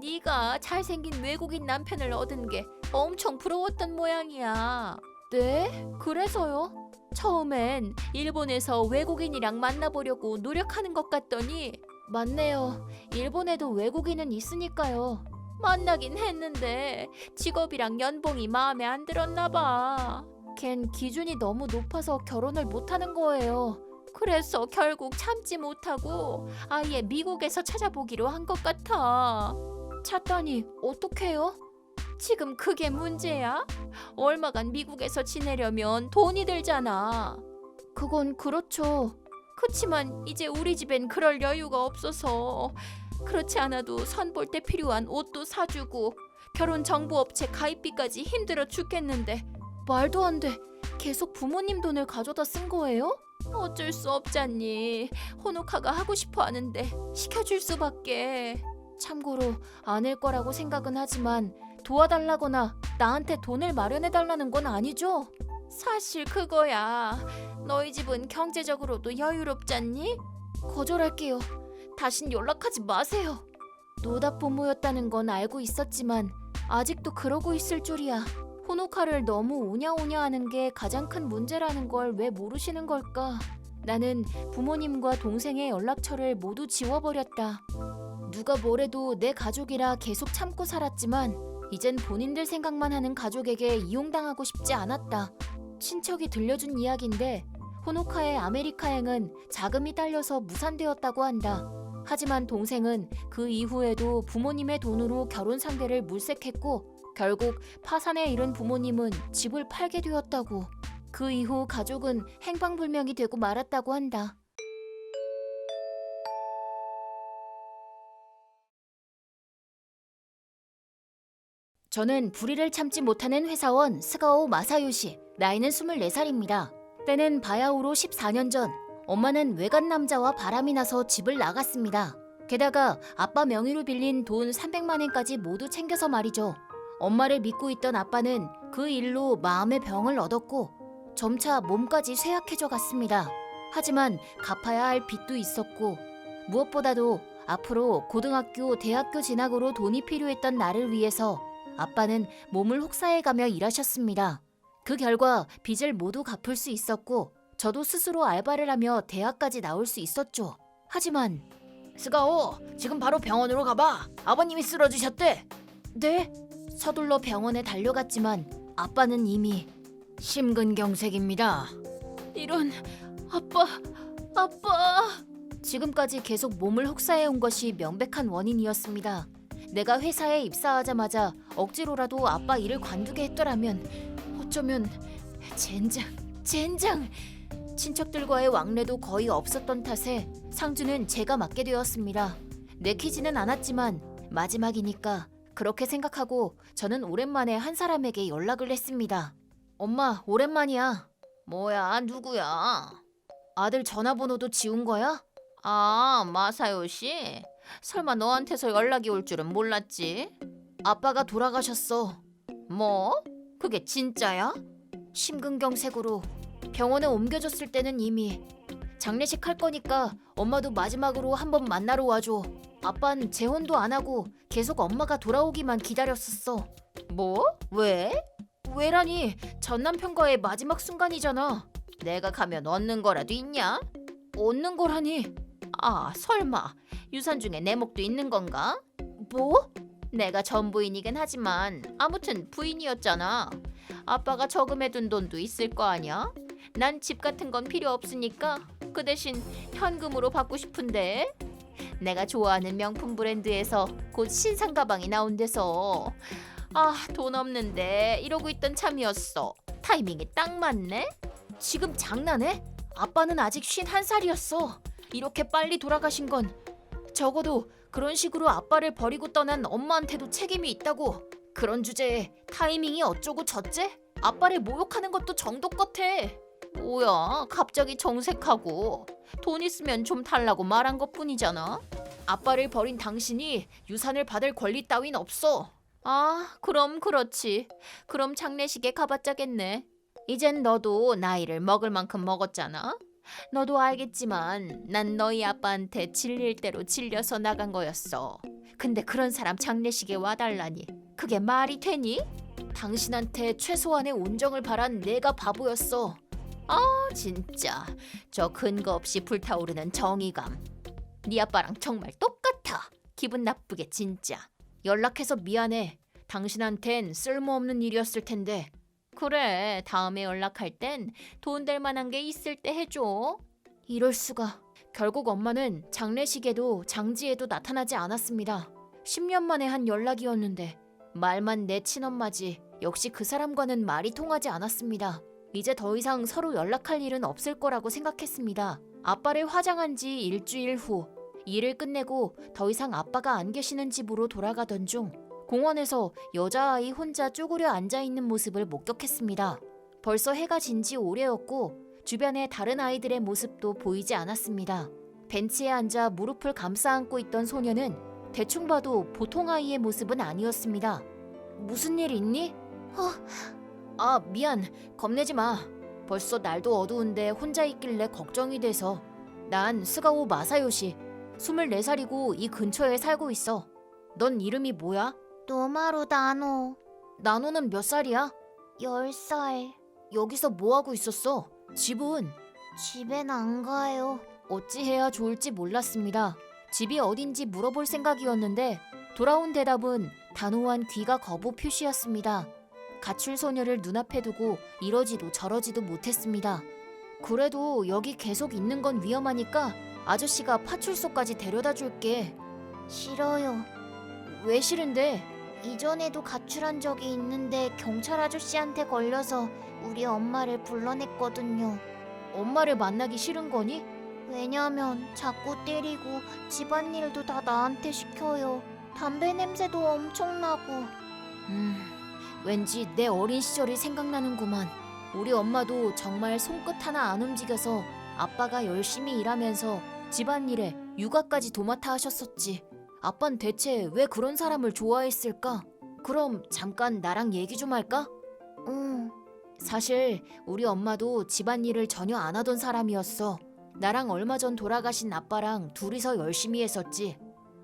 네가 잘생긴 외국인 남편을 얻은 게 엄청 부러웠던 모양이야. 네? 그래서요? 처음엔 일본에서 외국인이랑 만나보려고 노력하는 것 같더니. 맞네요. 일본에도 외국인은 있으니까요. 만나긴 했는데 직업이랑 연봉이 마음에 안 들었나 봐. 걘 기준이 너무 높아서 결혼을 못하는 거예요. 그래서 결국 참지 못하고 아예 미국에서 찾아보기로 한 것 같아. 찾다니 어떡해요? 지금 그게 문제야? 얼마간 미국에서 지내려면 돈이 들잖아. 그건 그렇죠. 그치만 이제 우리 집엔 그럴 여유가 없어서. 그렇지 않아도 선 볼 때 필요한 옷도 사주고 결혼정보업체 가입비까지 힘들어 죽겠는데. 말도 안 돼. 계속 부모님 돈을 가져다 쓴 거예요? 어쩔 수 없잖니. 호노카가 하고 싶어 하는데 시켜줄 수밖에. 참고로 아닐 거라고 생각은 하지만 도와달라거나 나한테 돈을 마련해달라는 건 아니죠? 사실 그거야. 너희 집은 경제적으로도 여유롭잖니? 거절할게요. 다신 연락하지 마세요. 노답 부모였다는 건 알고 있었지만 아직도 그러고 있을 줄이야. 호노카를 너무 오냐오냐 하는 게 가장 큰 문제라는 걸 왜 모르시는 걸까? 나는 부모님과 동생의 연락처를 모두 지워버렸다. 누가 뭐래도 내 가족이라 계속 참고 살았지만 이젠 본인들 생각만 하는 가족에게 이용당하고 싶지 않았다. 친척이 들려준 이야기인데 호노카의 아메리카행은 자금이 딸려서 무산되었다고 한다. 하지만 동생은 그 이후에도 부모님의 돈으로 결혼 상대를 물색했고 결국 파산에 이른 부모님은 집을 팔게 되었다고. 그 이후 가족은 행방불명이 되고 말았다고 한다. 저는 불의를 참지 못하는 회사원 스가오 마사요시. 나이는 24살입니다. 때는 바야흐로 14년 전. 엄마는 외간 남자와 바람이 나서 집을 나갔습니다. 게다가 아빠 명의로 빌린 돈 300만 엔까지 모두 챙겨서 말이죠. 엄마를 믿고 있던 아빠는 그 일로 마음의 병을 얻었고 점차 몸까지 쇠약해져 갔습니다. 하지만 갚아야 할 빚도 있었고 무엇보다도 앞으로 고등학교, 대학교 진학으로 돈이 필요했던 나를 위해서 아빠는 몸을 혹사해가며 일하셨습니다. 그 결과 빚을 모두 갚을 수 있었고 저도 스스로 알바를 하며 대학까지 나올 수 있었죠. 하지만 스가오, 지금 바로 병원으로 가봐. 아버님이 쓰러지셨대. 네? 서둘러 병원에 달려갔지만 아빠는 이미 심근경색입니다. 이런... 아빠... 지금까지 계속 몸을 혹사해온 것이 명백한 원인이었습니다. 내가 회사에 입사하자마자 억지로라도 아빠 일을 관두게 했더라면 어쩌면 젠장! 친척들과의 왕래도 거의 없었던 탓에 상주는 제가 맡게 되었습니다. 내키지는 않았지만 마지막이니까 그렇게 생각하고 저는 오랜만에 한 사람에게 연락을 했습니다. 엄마, 오랜만이야. 뭐야, 누구야? 아들 전화번호도 지운 거야? 아, 마사요 씨? 설마 너한테서 연락이 올 줄은 몰랐지? 아빠가 돌아가셨어. 뭐? 그게 진짜야? 심근경색으로 병원에 옮겨졌을 때는 이미 장례식 할 거니까 엄마도 마지막으로 한번 만나러 와줘. 아빤 재혼도 안 하고 계속 엄마가 돌아오기만 기다렸었어. 뭐? 왜? 왜라니? 전 남편과의 마지막 순간이잖아. 내가 가면 얻는 거라도 있냐? 얻는 거라니? 아, 설마 유산 중에 내 목도 있는 건가? 뭐? 내가 전부인이긴 하지만 아무튼 부인이었잖아. 아빠가 저금해둔 돈도 있을 거 아니야? 난 집 같은 건 필요 없으니까 그 대신 현금으로 받고 싶은데. 내가 좋아하는 명품 브랜드에서 곧 신상 가방이 나온대서 아, 돈 없는데 이러고 있던 참이었어. 타이밍이 딱 맞네. 지금 장난해? 아빠는 아직 51살이었어. 이렇게 빨리 돌아가신 건 적어도 그런 식으로 아빠를 버리고 떠난 엄마한테도 책임이 있다고. 그런 주제에 타이밍이 어쩌고 저째? 아빠를 모욕하는 것도 정도 같아. 뭐야, 갑자기 정색하고. 돈 있으면 좀 달라고 말한 것뿐이잖아. 아빠를 버린 당신이 유산을 받을 권리 따윈 없어. 아, 그럼 그렇지. 그럼 장례식에 가봤자겠네. 이젠 너도 나이를 먹을 만큼 먹었잖아. 너도 알겠지만 난 너희 아빠한테 질릴 대로 질려서 나간 거였어. 근데 그런 사람 장례식에 와달라니 그게 말이 되니? 당신한테 최소한의 온정을 바란 내가 바보였어. 아, 진짜 저 근거 없이 불타오르는 정의감. 네 아빠랑 정말 똑같아. 기분 나쁘게 진짜. 연락해서 미안해. 당신한텐 쓸모없는 일이었을 텐데. 그래, 다음에 연락할 땐 돈 될 만한 게 있을 때 해줘. 이럴 수가. 결국 엄마는 장례식에도 장지에도 나타나지 않았습니다. 10년 만에 한 연락이었는데 말만 내 친엄마지 역시 그 사람과는 말이 통하지 않았습니다. 이제 더 이상 서로 연락할 일은 없을 거라고 생각했습니다. 아빠를 화장한 지 일주일 후 일을 끝내고 더 이상 아빠가 안 계시는 집으로 돌아가던 중 공원에서 여자아이 혼자 쪼그려 앉아있는 모습을 목격했습니다. 벌써 해가 진 지 오래였고 주변에 다른 아이들의 모습도 보이지 않았습니다. 벤치에 앉아 무릎을 감싸 안고 있던 소녀는 대충 봐도 보통 아이의 모습은 아니었습니다. 무슨 일 있니? 아, 미안. 겁내지 마. 벌써 날도 어두운데 혼자 있길래 걱정이 돼서. 난 스가오 마사요시. 24살이고 이 근처에 살고 있어. 넌 이름이 뭐야? 노마루 나노. 나노는 몇 살이야? 10살. 여기서 뭐 하고 있었어? 집은? 집엔 안 가요. 어찌해야 좋을지 몰랐습니다. 집이 어딘지 물어볼 생각이었는데 돌아온 대답은 단호한 귀가 거부 표시였습니다. 가출 소녀를 눈앞에 두고 이러지도 저러지도 못했습니다. 그래도 여기 계속 있는 건 위험하니까 아저씨가 파출소까지 데려다 줄게. 싫어요. 왜 싫은데? 이전에도 가출한 적이 있는데 경찰 아저씨한테 걸려서 우리 엄마를 불러냈거든요. 엄마를 만나기 싫은 거니? 왜냐면 자꾸 때리고 집안일도 다 나한테 시켜요. 담배 냄새도 엄청나고. 왠지 내 어린 시절이 생각나는구만. 우리 엄마도 정말 손끝 하나 안 움직여서 아빠가 열심히 일하면서 집안일에 육아까지 도맡아 하셨었지. 아빤 대체 왜 그런 사람을 좋아했을까? 그럼 잠깐 나랑 얘기 좀 할까? 응. 사실 우리 엄마도 집안일을 전혀 안 하던 사람이었어. 나랑 얼마 전 돌아가신 아빠랑 둘이서 열심히 했었지.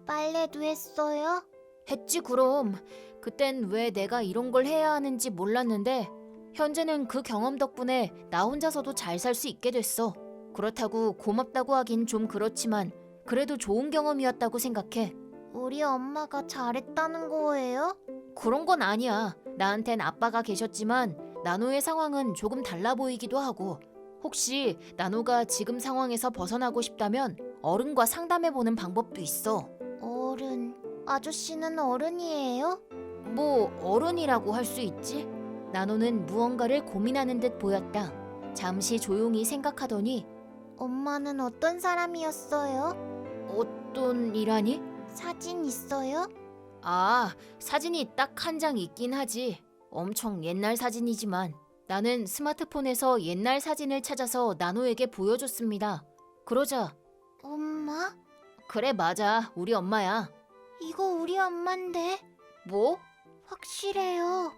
빨래도 했어요? 했지 그럼. 그땐 왜 내가 이런 걸 해야 하는지 몰랐는데 현재는 그 경험 덕분에 나 혼자서도 잘 살 수 있게 됐어. 그렇다고 고맙다고 하긴 좀 그렇지만 그래도 좋은 경험이었다고 생각해. 우리 엄마가 잘했다는 거예요? 그런 건 아니야. 나한텐 아빠가 계셨지만 나노의 상황은 조금 달라 보이기도 하고 혹시 나노가 지금 상황에서 벗어나고 싶다면 어른과 상담해보는 방법도 있어. 어른. 아저씨는 어른이에요? 뭐 어른이라고 할 수 있지? 나노는 무언가를 고민하는 듯 보였다. 잠시 조용히 생각하더니 엄마는 어떤 사람이었어요? 어떤 일하니? 사진 있어요? 아, 사진이 딱 한 장 있긴 하지. 엄청 옛날 사진이지만 나는 스마트폰에서 옛날 사진을 찾아서 나노에게 보여줬습니다. 그러자 엄마? 그래 맞아 우리 엄마야. 이거 우리 엄마인데. 뭐? 확실해요.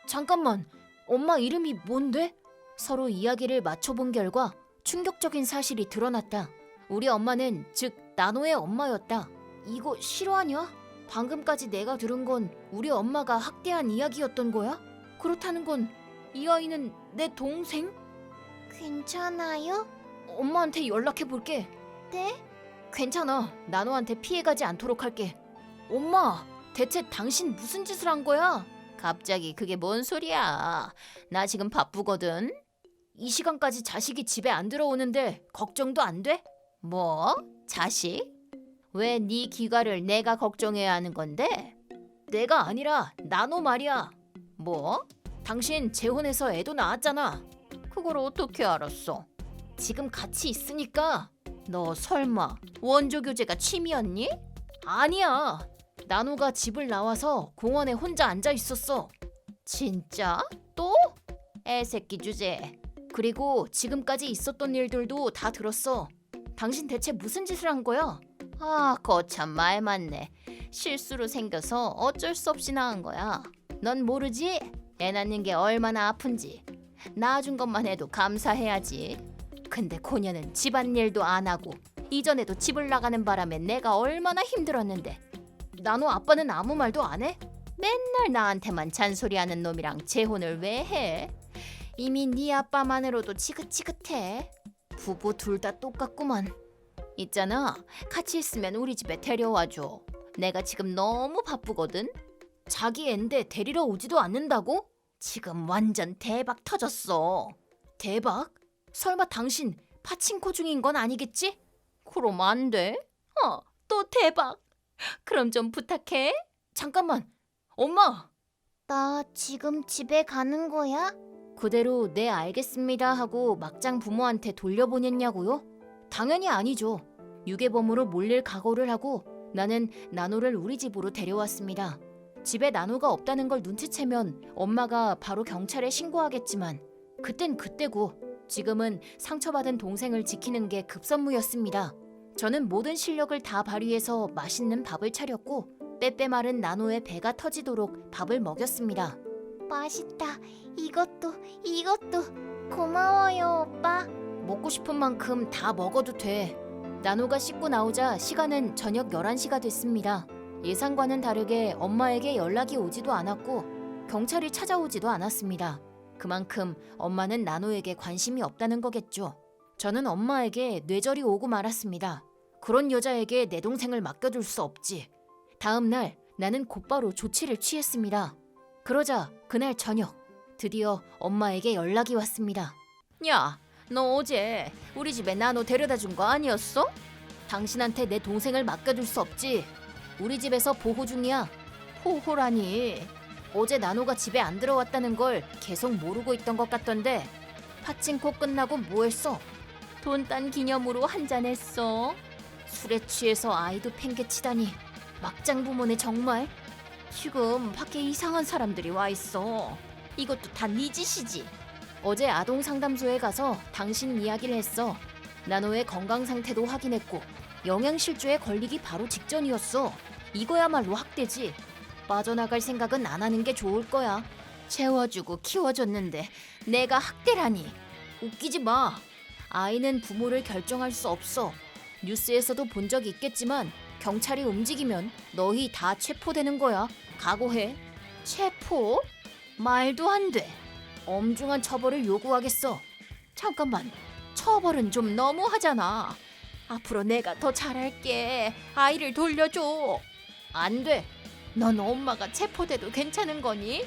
잠깐만 엄마 이름이 뭔데? 서로 이야기를 맞춰본 결과 충격적인 사실이 드러났다. 우리 엄마는 즉 나노의 엄마였다. 이거 실화냐? 방금까지 내가 들은 건 우리 엄마가 학대한 이야기였던 거야? 그렇다는 건 이 아이는 내 동생? 괜찮아요? 엄마한테 연락해 볼게. 네? 괜찮아. 나노한테 피해가지 않도록 할게. 엄마, 대체 당신 무슨 짓을 한 거야? 갑자기 그게 뭔 소리야? 나 지금 바쁘거든. 이 시간까지 자식이 집에 안 들어오는데 걱정도 안 돼? 뭐? 자식? 왜 네 귀가를 내가 걱정해야 하는 건데? 내가 아니라 나노 말이야. 뭐? 당신 재혼해서 애도 낳았잖아. 그걸 어떻게 알았어? 지금 같이 있으니까. 너 설마 원조 교제가 취미였니? 아니야. 나노가 집을 나와서 공원에 혼자 앉아 있었어. 진짜? 또? 애새끼 주제. 그리고 지금까지 있었던 일들도 다 들었어. 당신 대체 무슨 짓을 한 거야? 아, 거참 말 많네. 실수로 생겨서 어쩔 수 없이 낳은 거야. 넌 모르지? 애 낳는 게 얼마나 아픈지. 낳아준 것만 해도 감사해야지. 근데 고녀는 집안일도 안 하고 이전에도 집을 나가는 바람에 내가 얼마나 힘들었는데. 나노 아빠는 아무 말도 안 해? 맨날 나한테만 잔소리하는 놈이랑 재혼을 왜 해? 이미 네 아빠만으로도 지긋지긋해. 부부 둘 다 똑같구만. 있잖아, 같이 있으면 우리 집에 데려와줘. 내가 지금 너무 바쁘거든. 자기 앤데 데리러 오지도 않는다고? 지금 완전 대박 터졌어. 대박? 설마 당신 파친코 중인 건 아니겠지? 그럼 안 돼. 또 대박. 그럼 좀 부탁해. 잠깐만. 엄마. 나 지금 집에 가는 거야? 그대로 네 알겠습니다 하고 막장 부모한테 돌려보냈냐고요? 당연히 아니죠. 유괴범으로 몰릴 각오를 하고 나는 나노를 우리 집으로 데려왔습니다. 집에 나노가 없다는 걸 눈치채면 엄마가 바로 경찰에 신고하겠지만 그땐 그때고 지금은 상처받은 동생을 지키는 게 급선무였습니다. 저는 모든 실력을 다 발휘해서 맛있는 밥을 차렸고 빼빼 마른 나노의 배가 터지도록 밥을 먹였습니다. 맛있다. 이것도 고마워요, 오빠. 먹고 싶은 만큼 다 먹어도 돼. 나노가 씻고 나오자 시간은 저녁 11시가 됐습니다. 예상과는 다르게 엄마에게 연락이 오지도 않았고 경찰이 찾아오지도 않았습니다. 그만큼 엄마는 나노에게 관심이 없다는 거겠죠. 저는 엄마에게 뇌절이 오고 말았습니다. 그런 여자에게 내 동생을 맡겨둘 수 없지. 다음 날 나는 곧바로 조치를 취했습니다. 그러자 그날 저녁 드디어 엄마에게 연락이 왔습니다. 야, 너 어제 우리 집에 나노 데려다 준 거 아니었어? 당신한테 내 동생을 맡겨둘 수 없지. 우리 집에서 보호 중이야. 보호라니. 어제 나노가 집에 안 들어왔다는 걸 계속 모르고 있던 것 같던데. 파친코 끝나고 뭐 했어? 돈 딴 기념으로 한잔 했어. 술에 취해서 아이도 팽개치다니. 막장 부모네 정말. 지금 밖에 이상한 사람들이 와 있어. 이것도 다 네 짓이지. 어제 아동 상담소에 가서 당신 이야기를 했어. 나노의 건강 상태도 확인했고 영양실조에 걸리기 바로 직전이었어. 이거야말로 학대지. 빠져나갈 생각은 안 하는 게 좋을 거야. 채워주고 키워줬는데 내가 학대라니. 웃기지 마. 아이는 부모를 결정할 수 없어. 뉴스에서도 본 적 있겠지만 경찰이 움직이면 너희 다 체포되는 거야. 각오해. 체포? 말도 안 돼. 엄중한 처벌을 요구하겠어. 잠깐만. 처벌은 좀 너무하잖아. 앞으로 내가 더 잘할게. 아이를 돌려줘. 안 돼. 넌 엄마가 체포돼도 괜찮은 거니?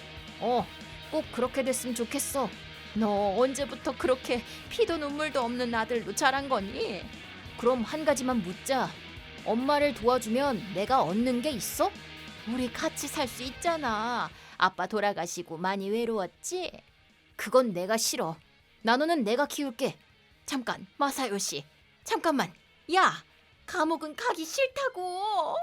꼭 그렇게 됐으면 좋겠어. 너 언제부터 그렇게 피도 눈물도 없는 아들로 자란 거니? 그럼 한 가지만 묻자. 엄마를 도와주면 내가 얻는 게 있어? 우리 같이 살 수 있잖아. 아빠 돌아가시고 많이 외로웠지? 그건 내가 싫어. 나노는 내가 키울게. 잠깐, 마사요시. 잠깐만. 야, 감옥은 가기 싫다고.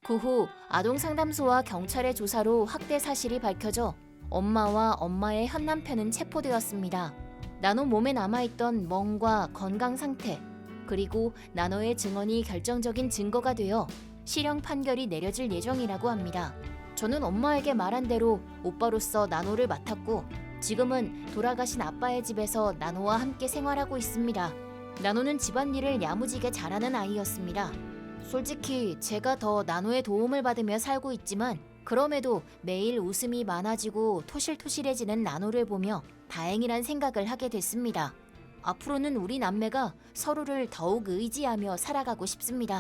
그 후 아동상담소와 경찰의 조사로 학대 사실이 밝혀져 엄마와 엄마의 현 남편은 체포되었습니다. 나노 몸에 남아있던 멍과 건강 상태, 그리고 나노의 증언이 결정적인 증거가 되어 실형 판결이 내려질 예정이라고 합니다. 저는 엄마에게 말한 대로 오빠로서 나노를 맡았고 지금은 돌아가신 아빠의 집에서 나노와 함께 생활하고 있습니다. 나노는 집안일을 야무지게 잘하는 아이였습니다. 솔직히 제가 더 나노의 도움을 받으며 살고 있지만 그럼에도 매일 웃음이 많아지고 토실토실해지는 나노를 보며 다행이란 생각을 하게 됐습니다. 앞으로는 우리 남매가 서로를 더욱 의지하며 살아가고 싶습니다.